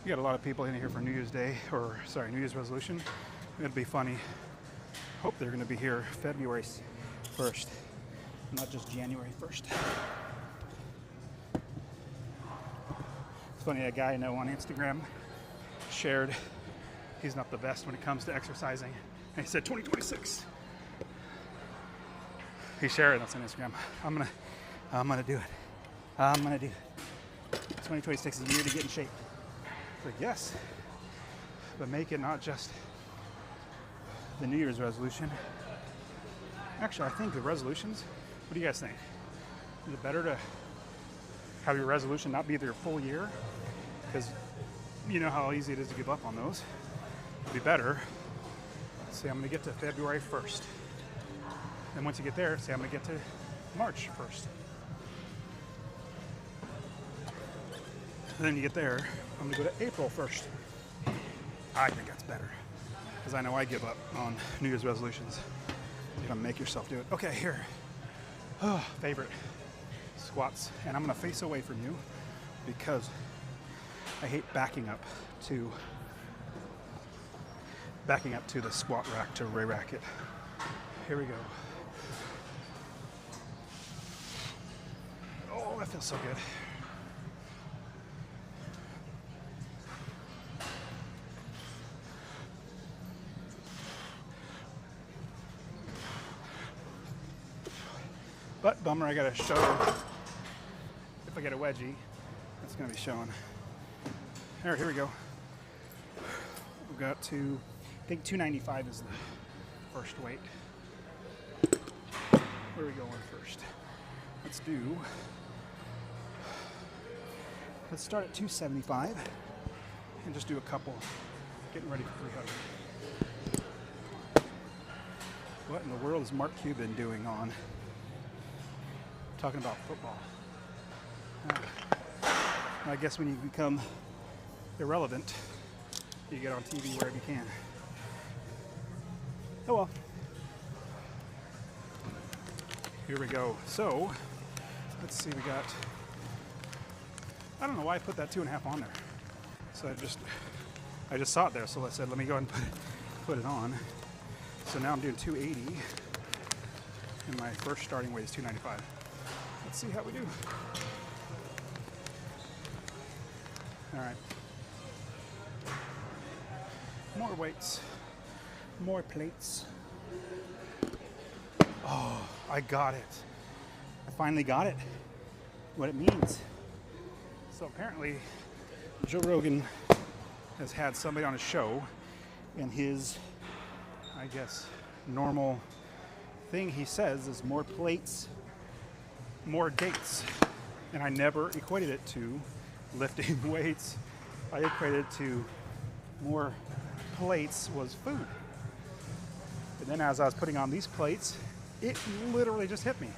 Speaker 1: We got a lot of people in here for New Year's Day, New Year's resolution. It'd be funny. Hope they're going to be here February 1st, not just January 1st. It's funny, a guy I know on Instagram shared he's not the best when it comes to exercising. And he said 2026. He shared it on Instagram. I'm gonna do it. I'm gonna do it. 2026 is a year to get in shape. It's like, yes, but make it not just the New Year's resolution. Actually, I think the resolutions, what do you guys think? Is it better to have your resolution not be their full year? Because you know how easy it is to give up on those. It'd be better, say I'm gonna get to February 1st. And once you get there, say I'm gonna get to March 1st. And then you get there, I'm gonna go to April 1st. I think that's better. Because I know I give up on New Year's resolutions. You gotta make yourself do it. Okay, here. Oh, favorite squats. And I'm gonna face away from you because I hate backing up to the squat rack to re-rack it. Here we go. Oh, that feels so good. But bummer, I gotta show if I get a wedgie, it's gonna be showing. All right, here we go. We got to, I think 295 is the first weight. Where are we going first? Let's start at 275 and just do a couple, getting ready for 300. What in the world is Mark Cuban doing on? Talking about football. I guess when you become irrelevant, you get on TV wherever you can. Oh well. Here we go. So, let's see, I don't know why I put that 2.5 on there. So I just saw it there, so I said, let me go ahead and put it on. So now I'm doing 280, and my first starting weight is 295. Let's see how we do. All right. More weights, more plates. Oh, I got it. I finally got it. What it means. So apparently, Joe Rogan has had somebody on his show, and his, I guess, normal thing he says is more plates, more dates. And I never equated it to lifting weights. I equated it to more plates was food. And then as I was putting on these plates, it literally just hit me.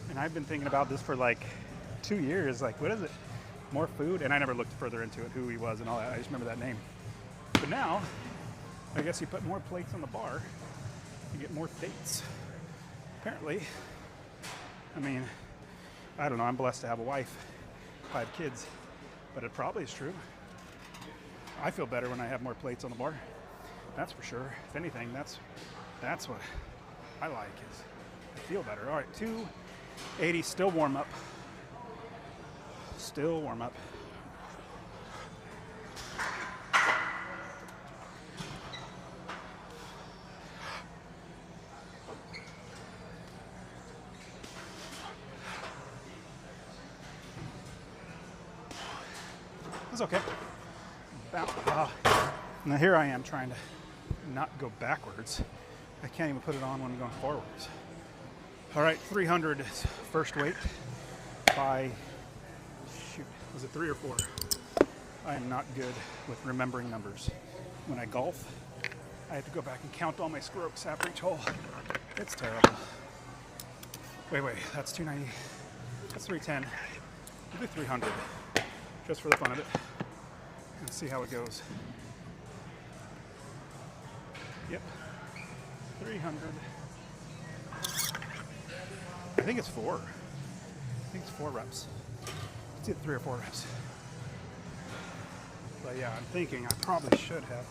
Speaker 1: And I've been thinking about this for like 2 years. Like, what is it? More food? And I never looked further into it, who he was and all that. I just remember that name. But now, I guess you put more plates on the bar, you get more dates. Apparently, I mean, I don't know, I'm blessed to have a wife, 5 kids, but it probably is true. I feel better when I have more plates on the bar. That's for sure. If anything, that's what I like, is I feel better. All right, 280, still warm up. Still warm up. It's okay. Now here I am trying to not go backwards. I can't even put it on when I'm going forwards. All right, 300 is first weight by, shoot, was it 3 or 4? I am not good with remembering numbers. When I golf, I have to go back and count all my strokes after each hole. It's terrible. Wait, that's 290. That's 310. We'll do 300, just for the fun of it. And see how it goes. Yep. 300. I think it's 4. I think it's 4 reps. It's either 3 or 4 reps. But yeah, I'm thinking I probably should have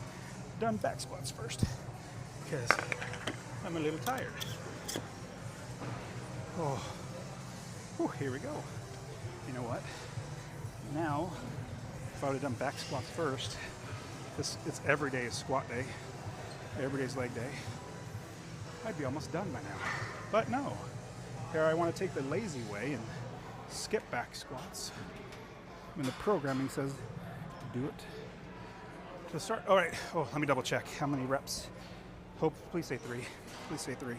Speaker 1: done back squats first, because I'm a little tired. Oh, whew, here we go. You know what? Now, if I would have done back squats first, it's every day is squat day, every day's leg day, I'd be almost done by now. But no, here I want to take the lazy way and skip back squats. When the programming says do it. To start, all right, let me double check how many reps Hope, please say 3. Please say 3.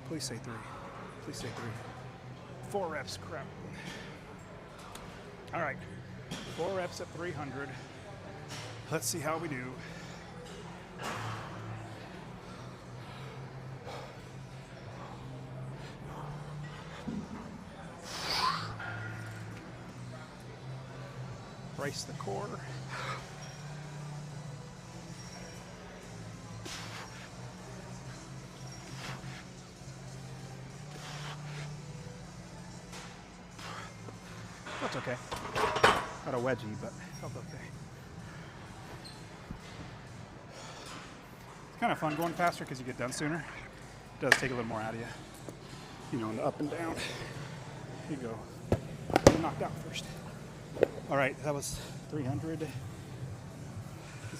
Speaker 1: Please say 3. Please say 3. 4 reps, crap. All right, 4 reps at 300. Let's see how we do. Brace the core. That's okay. Got a wedgie, but felt okay. It's kind of fun going faster because you get done sooner. It does take a little more out of you. You know, in the up and down. Here you go. Get knocked out first. All right, that was 300. Is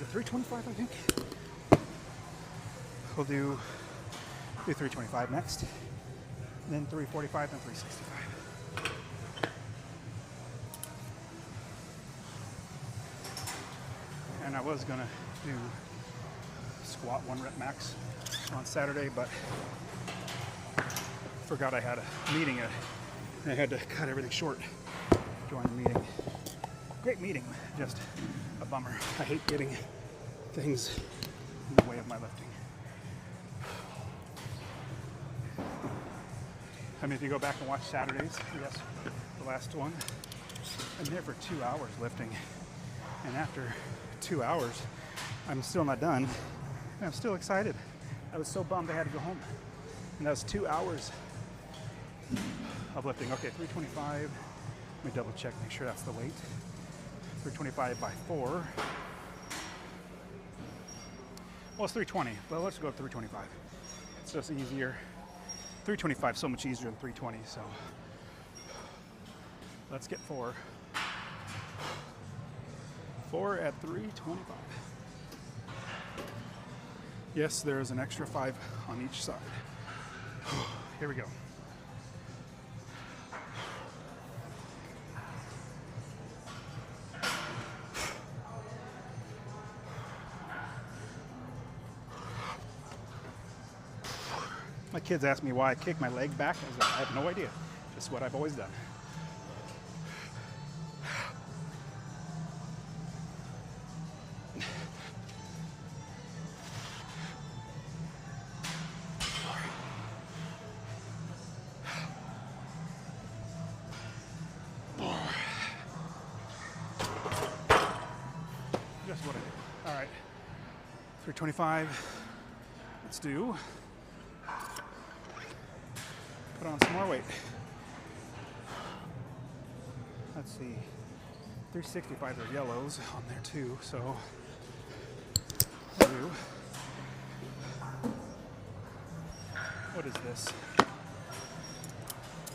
Speaker 1: it 325, I think? We'll do 325 next. Then 345, then 365. And I was gonna do squat 1 rep max on Saturday, but forgot I had a meeting and I had to cut everything short during the meeting. Great meeting, just a bummer. I hate getting things in the way of my lifting. I mean, if you go back and watch Saturdays, yes, the last one, I'm there for 2 hours lifting. And after 2 hours, I'm still not done. And I'm still excited. I was so bummed I had to go home. And that was 2 hours of lifting. Okay, 325. Let me double check, make sure that's the weight. 325 by 4. Well, it's 320, but let's go with 325. It's just easier. 325 is so much easier than 320, so let's get 4. 4 at 325. Yes, there is an extra 5 on each side. Here we go. My kids ask me why I kick my leg back. I have no idea. Just what I've always done. Just what I do. All right. 325. Let's do. Put on some more weight. Let's see. 365 are yellows on there too, so I'll do. What is this?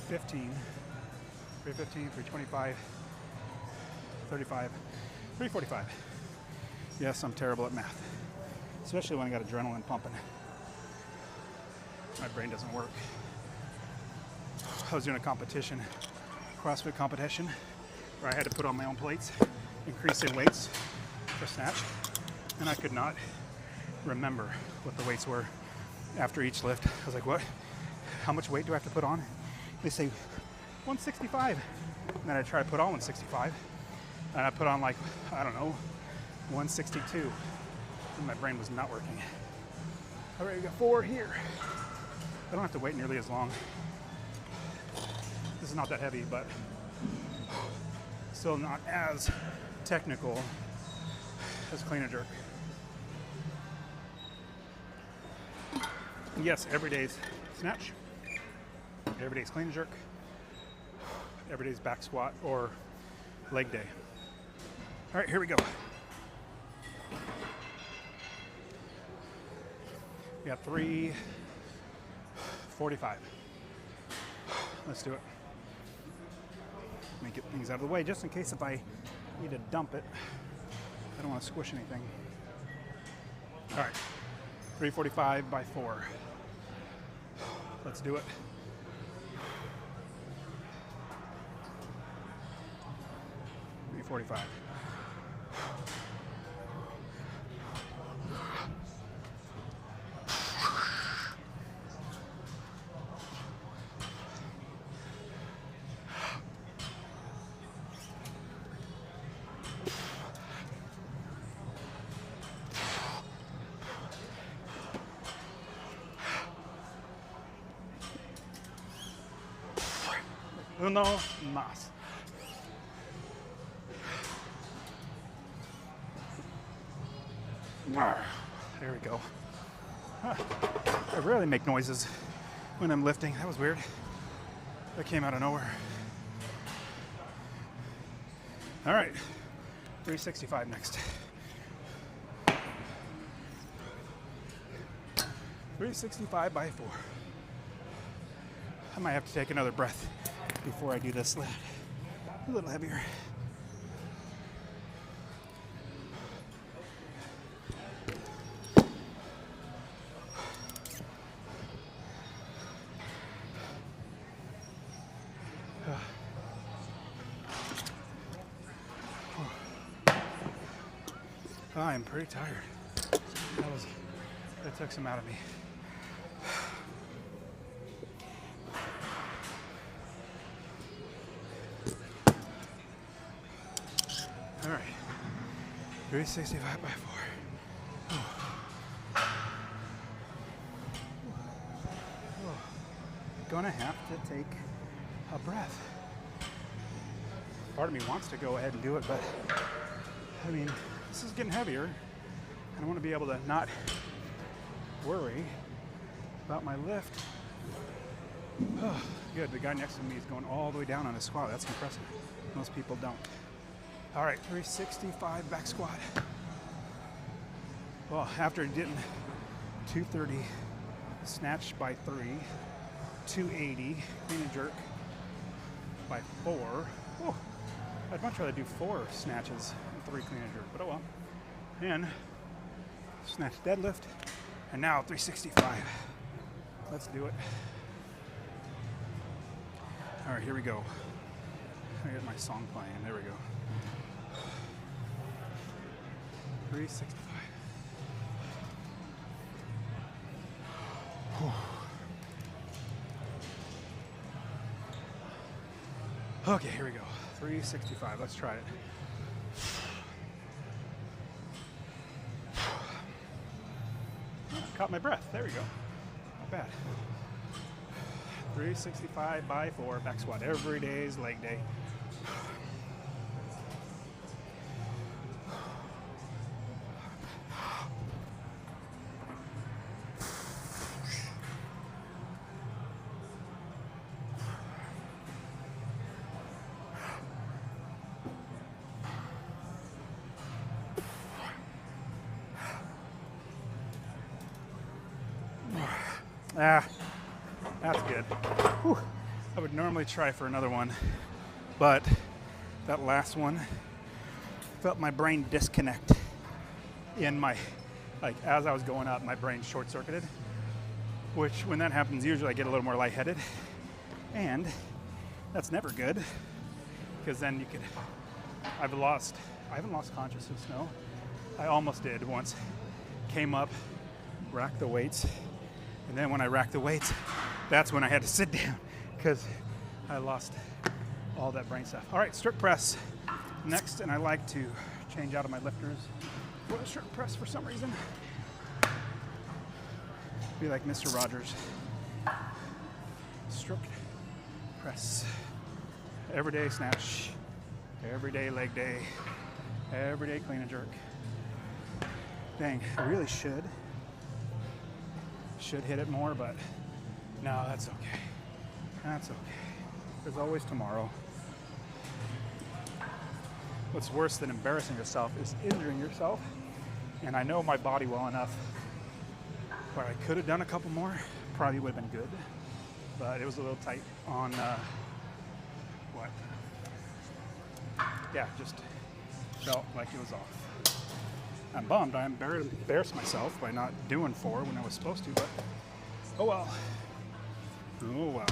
Speaker 1: 15, 315, 325, 35, 345. Yes, I'm terrible at math, especially when I got adrenaline pumping. My brain doesn't work. I was doing a competition, CrossFit competition, where I had to put on my own plates, increase in weights for snatch, and I could not remember what the weights were after each lift. I was like, what? How much weight do I have to put on? They say 165. And then I try to put on 165, and I put on like, I don't know, 162. And my brain was not working. All right, we got 4 here. I don't have to wait nearly as long. This is not that heavy, but still not as technical as clean and jerk. Yes, every day's snatch, every day's clean and jerk, every day's back squat or leg day. All right, here we go. We got 345. Let's do it. Let me get things out of the way just in case if I need to dump it. I don't want to squish anything. All right, 345 by 4. Let's do it. $345. Uno más. There we go. I rarely make noises when I'm lifting. That was weird. That came out of nowhere. All right, 365 next. 365 by 4. I might have to take another breath before I do this lift. A little heavier. I'm pretty tired. That took some out of me. All right, 365 by 4. Gonna have to take a breath. Part of me wants to go ahead and do it, but I mean, this is getting heavier, and I want to be able to not worry about my lift. Oh, good, the guy next to me is going all the way down on his squat. That's impressive. Most people don't. All right, 365 back squat. Well, after getting 230 snatch by 3, 280 clean and jerk by 4. Oh, I'd much rather do 4 snatches and 3 clean and jerk, but oh well. And snatch deadlift, and now 365. Let's do it. All right, here we go. I got my song playing. There we go. 365. Okay, here we go. 365. Let's try it. Caught my breath. There we go. Not bad. 365 by 4 back squat. Every day is leg day. That's good. Whew. I would normally try for another one, but that last one felt my brain disconnect in my, like as I was going up, my brain short-circuited, which when that happens, usually I get a little more lightheaded, and that's never good, because then you could, I haven't lost consciousness, no. I almost did once. Came up, racked the weights, and then when I racked the weights, that's when I had to sit down because I lost all that brain stuff. All right, strict press next, and I like to change out of my lifters for the strict press for some reason. Be like Mr. Rogers. Strict press. Everyday snatch, everyday leg day, everyday clean and jerk. Dang, I really should hit it more, but no, that's okay. That's okay. There's always tomorrow. What's worse than embarrassing yourself is injuring yourself. And I know my body well enough where I could have done a couple more. Probably would have been good. But it was a little tight on what? Yeah, just felt like it was off. I'm bummed. I embarrassed myself by not doing 4 when I was supposed to, but oh well. Oh well.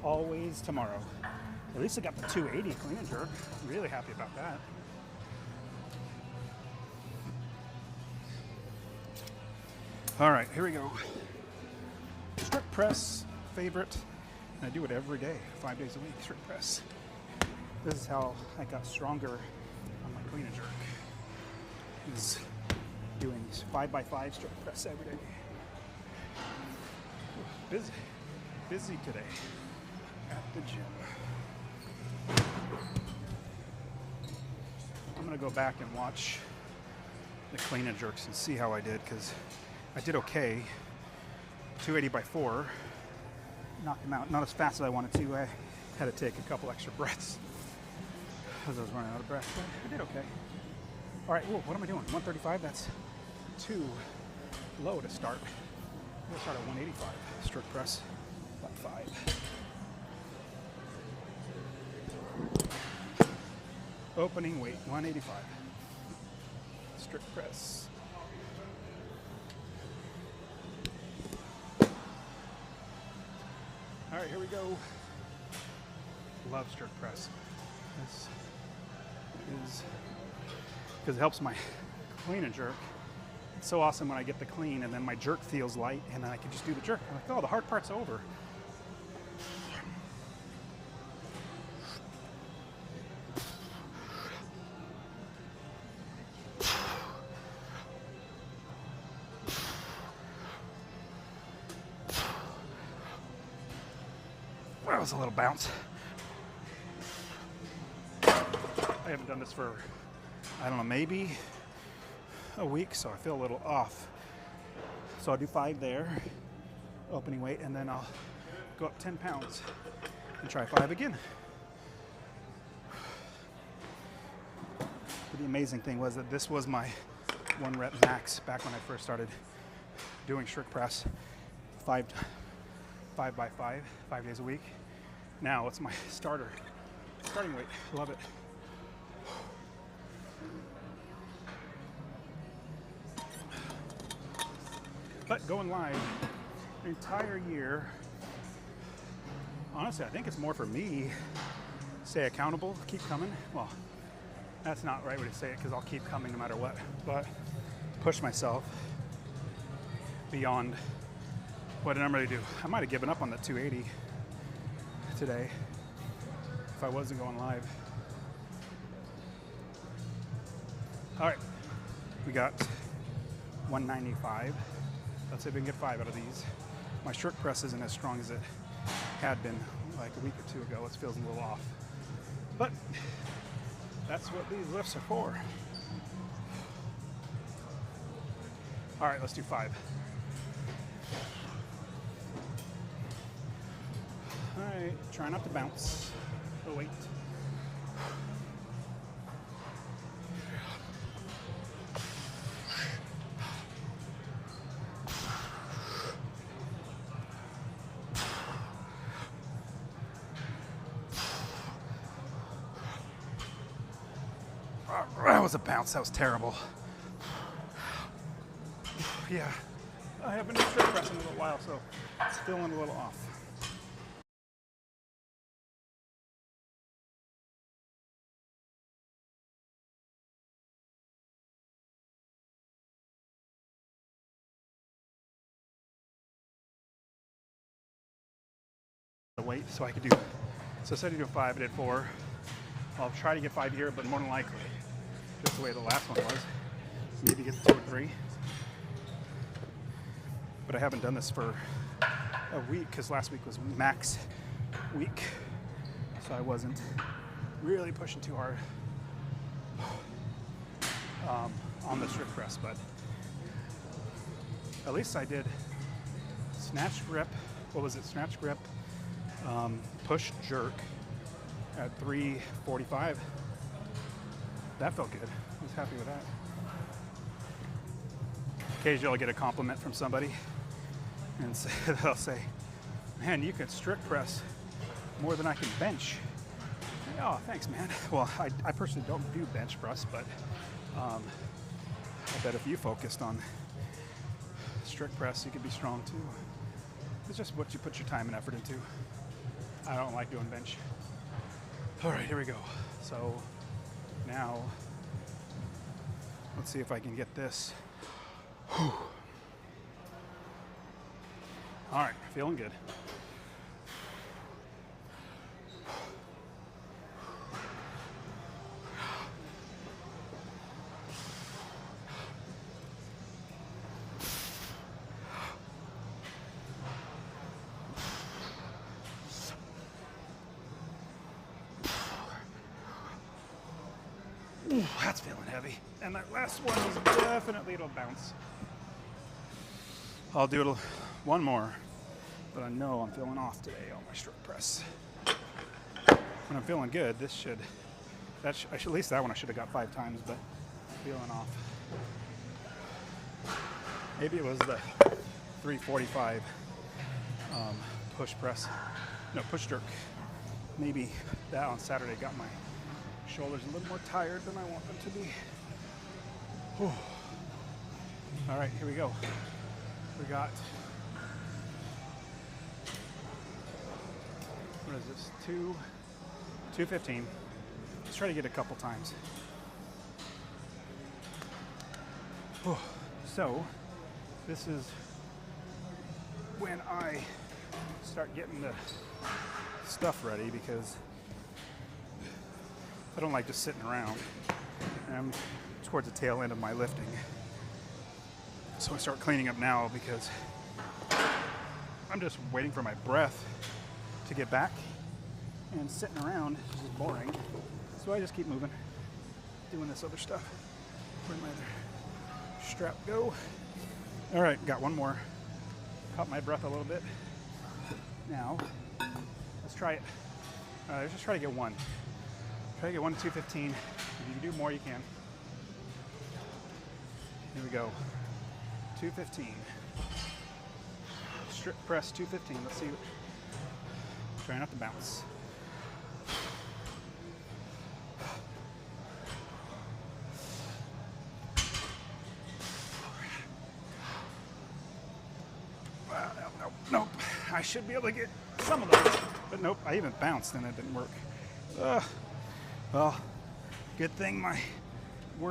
Speaker 1: Always tomorrow. At least I got the 280 clean and jerk. Really happy about that. All right, here we go. Strict press, favorite. And I do it every day, 5 days a week, strict press. This is how I got stronger on my clean and jerk. Is doing 5x5 strict press every day. Busy today at the gym. go back and watch the clean and jerks and see how I did, because I did okay. 280 by 4, knocked them out. Not as fast as I wanted to. I had to take a couple extra breaths because I was running out of breath, but I did okay. All right, whoa, what am I doing? 135, that's too low to start. I'm gonna start at 185, strict press, about 5. Opening weight, 185. Strict press. All right, here we go. Love strict press. This is because it helps my clean and jerk. It's so awesome when I get the clean and then my jerk feels light and then I can just do the jerk. I'm like, oh, the hard part's over. That was a little bounce. I haven't done this for, I don't know, maybe a week, so I feel a little off. So I'll do 5 there, opening weight, and then I'll go up 10 pounds and try 5 again. But the amazing thing was that this was my 1 rep max back when I first started doing strict press, 5 by 5 days a week. Now it's my starting weight. Love it. But going live the entire year, honestly, I think it's more for me. Stay accountable, keep coming. Well, that's not the right way to say it because I'll keep coming no matter what. But push myself beyond what did I really do. I might have given up on the 280 today if I wasn't going live. All right, we got 195. Let's see if we can get 5 out of these. My strict press isn't as strong as it had been like a week or 2 ago. It feels a little off. But that's what these lifts are for. All right, let's do 5. All right, try not to bounce the weight. That was a bounce. That was terrible. Yeah, I haven't been strict pressing in a little while, so it's feeling a little off. The weight, so I could do. So instead of doing 5, I did 4. I'll try to get 5 here, but more than likely, just the way the last one was, maybe get 2 or 3. But I haven't done this for a week because last week was max week, so I wasn't really pushing too hard on the strict press. But at least I did snatch grip. What was it? Snatch grip, push jerk at 345. That felt good. I was happy with that. Occasionally I'll get a compliment from somebody and they'll say, man, you can strict press more than I can bench. Oh, thanks, man. Well, I personally don't do bench press, but I bet if you focused on strict press, you could be strong too. It's just what you put your time and effort into. I don't like doing bench. All right, here we go. So now, let's see if I can get this. Whew. All right, feeling good. Ooh, that's feeling heavy. And that last one is definitely, it'll bounce. I'll do one more, but I know I'm feeling off today on my stroke press. When I'm feeling good, this should, at least that one I should have got 5 times, but feeling off. Maybe it was the 345 push press, no, push jerk. Maybe that on Saturday got my shoulders a little more tired than I want them to be. Whew. All right, here we go. We got, what is this, 215. Let's try to get a couple times. Whew. So, this is when I start getting the stuff ready, because I don't like just sitting around. And I'm towards the tail end of my lifting. So I start cleaning up now because I'm just waiting for my breath to get back, and sitting around is just boring. So I just keep moving, doing this other stuff. Where'd my other strap go? All right, got one more. Caught my breath a little bit. Now, let's try it. Let's just try to get one. Try to get 1 to 215. If you can do more, you can. Here we go. 215. Strip press 215. Let's see. Try not to bounce. Nope. I should be able to get some of those, but nope. I even bounced and it didn't work. Well, good thing my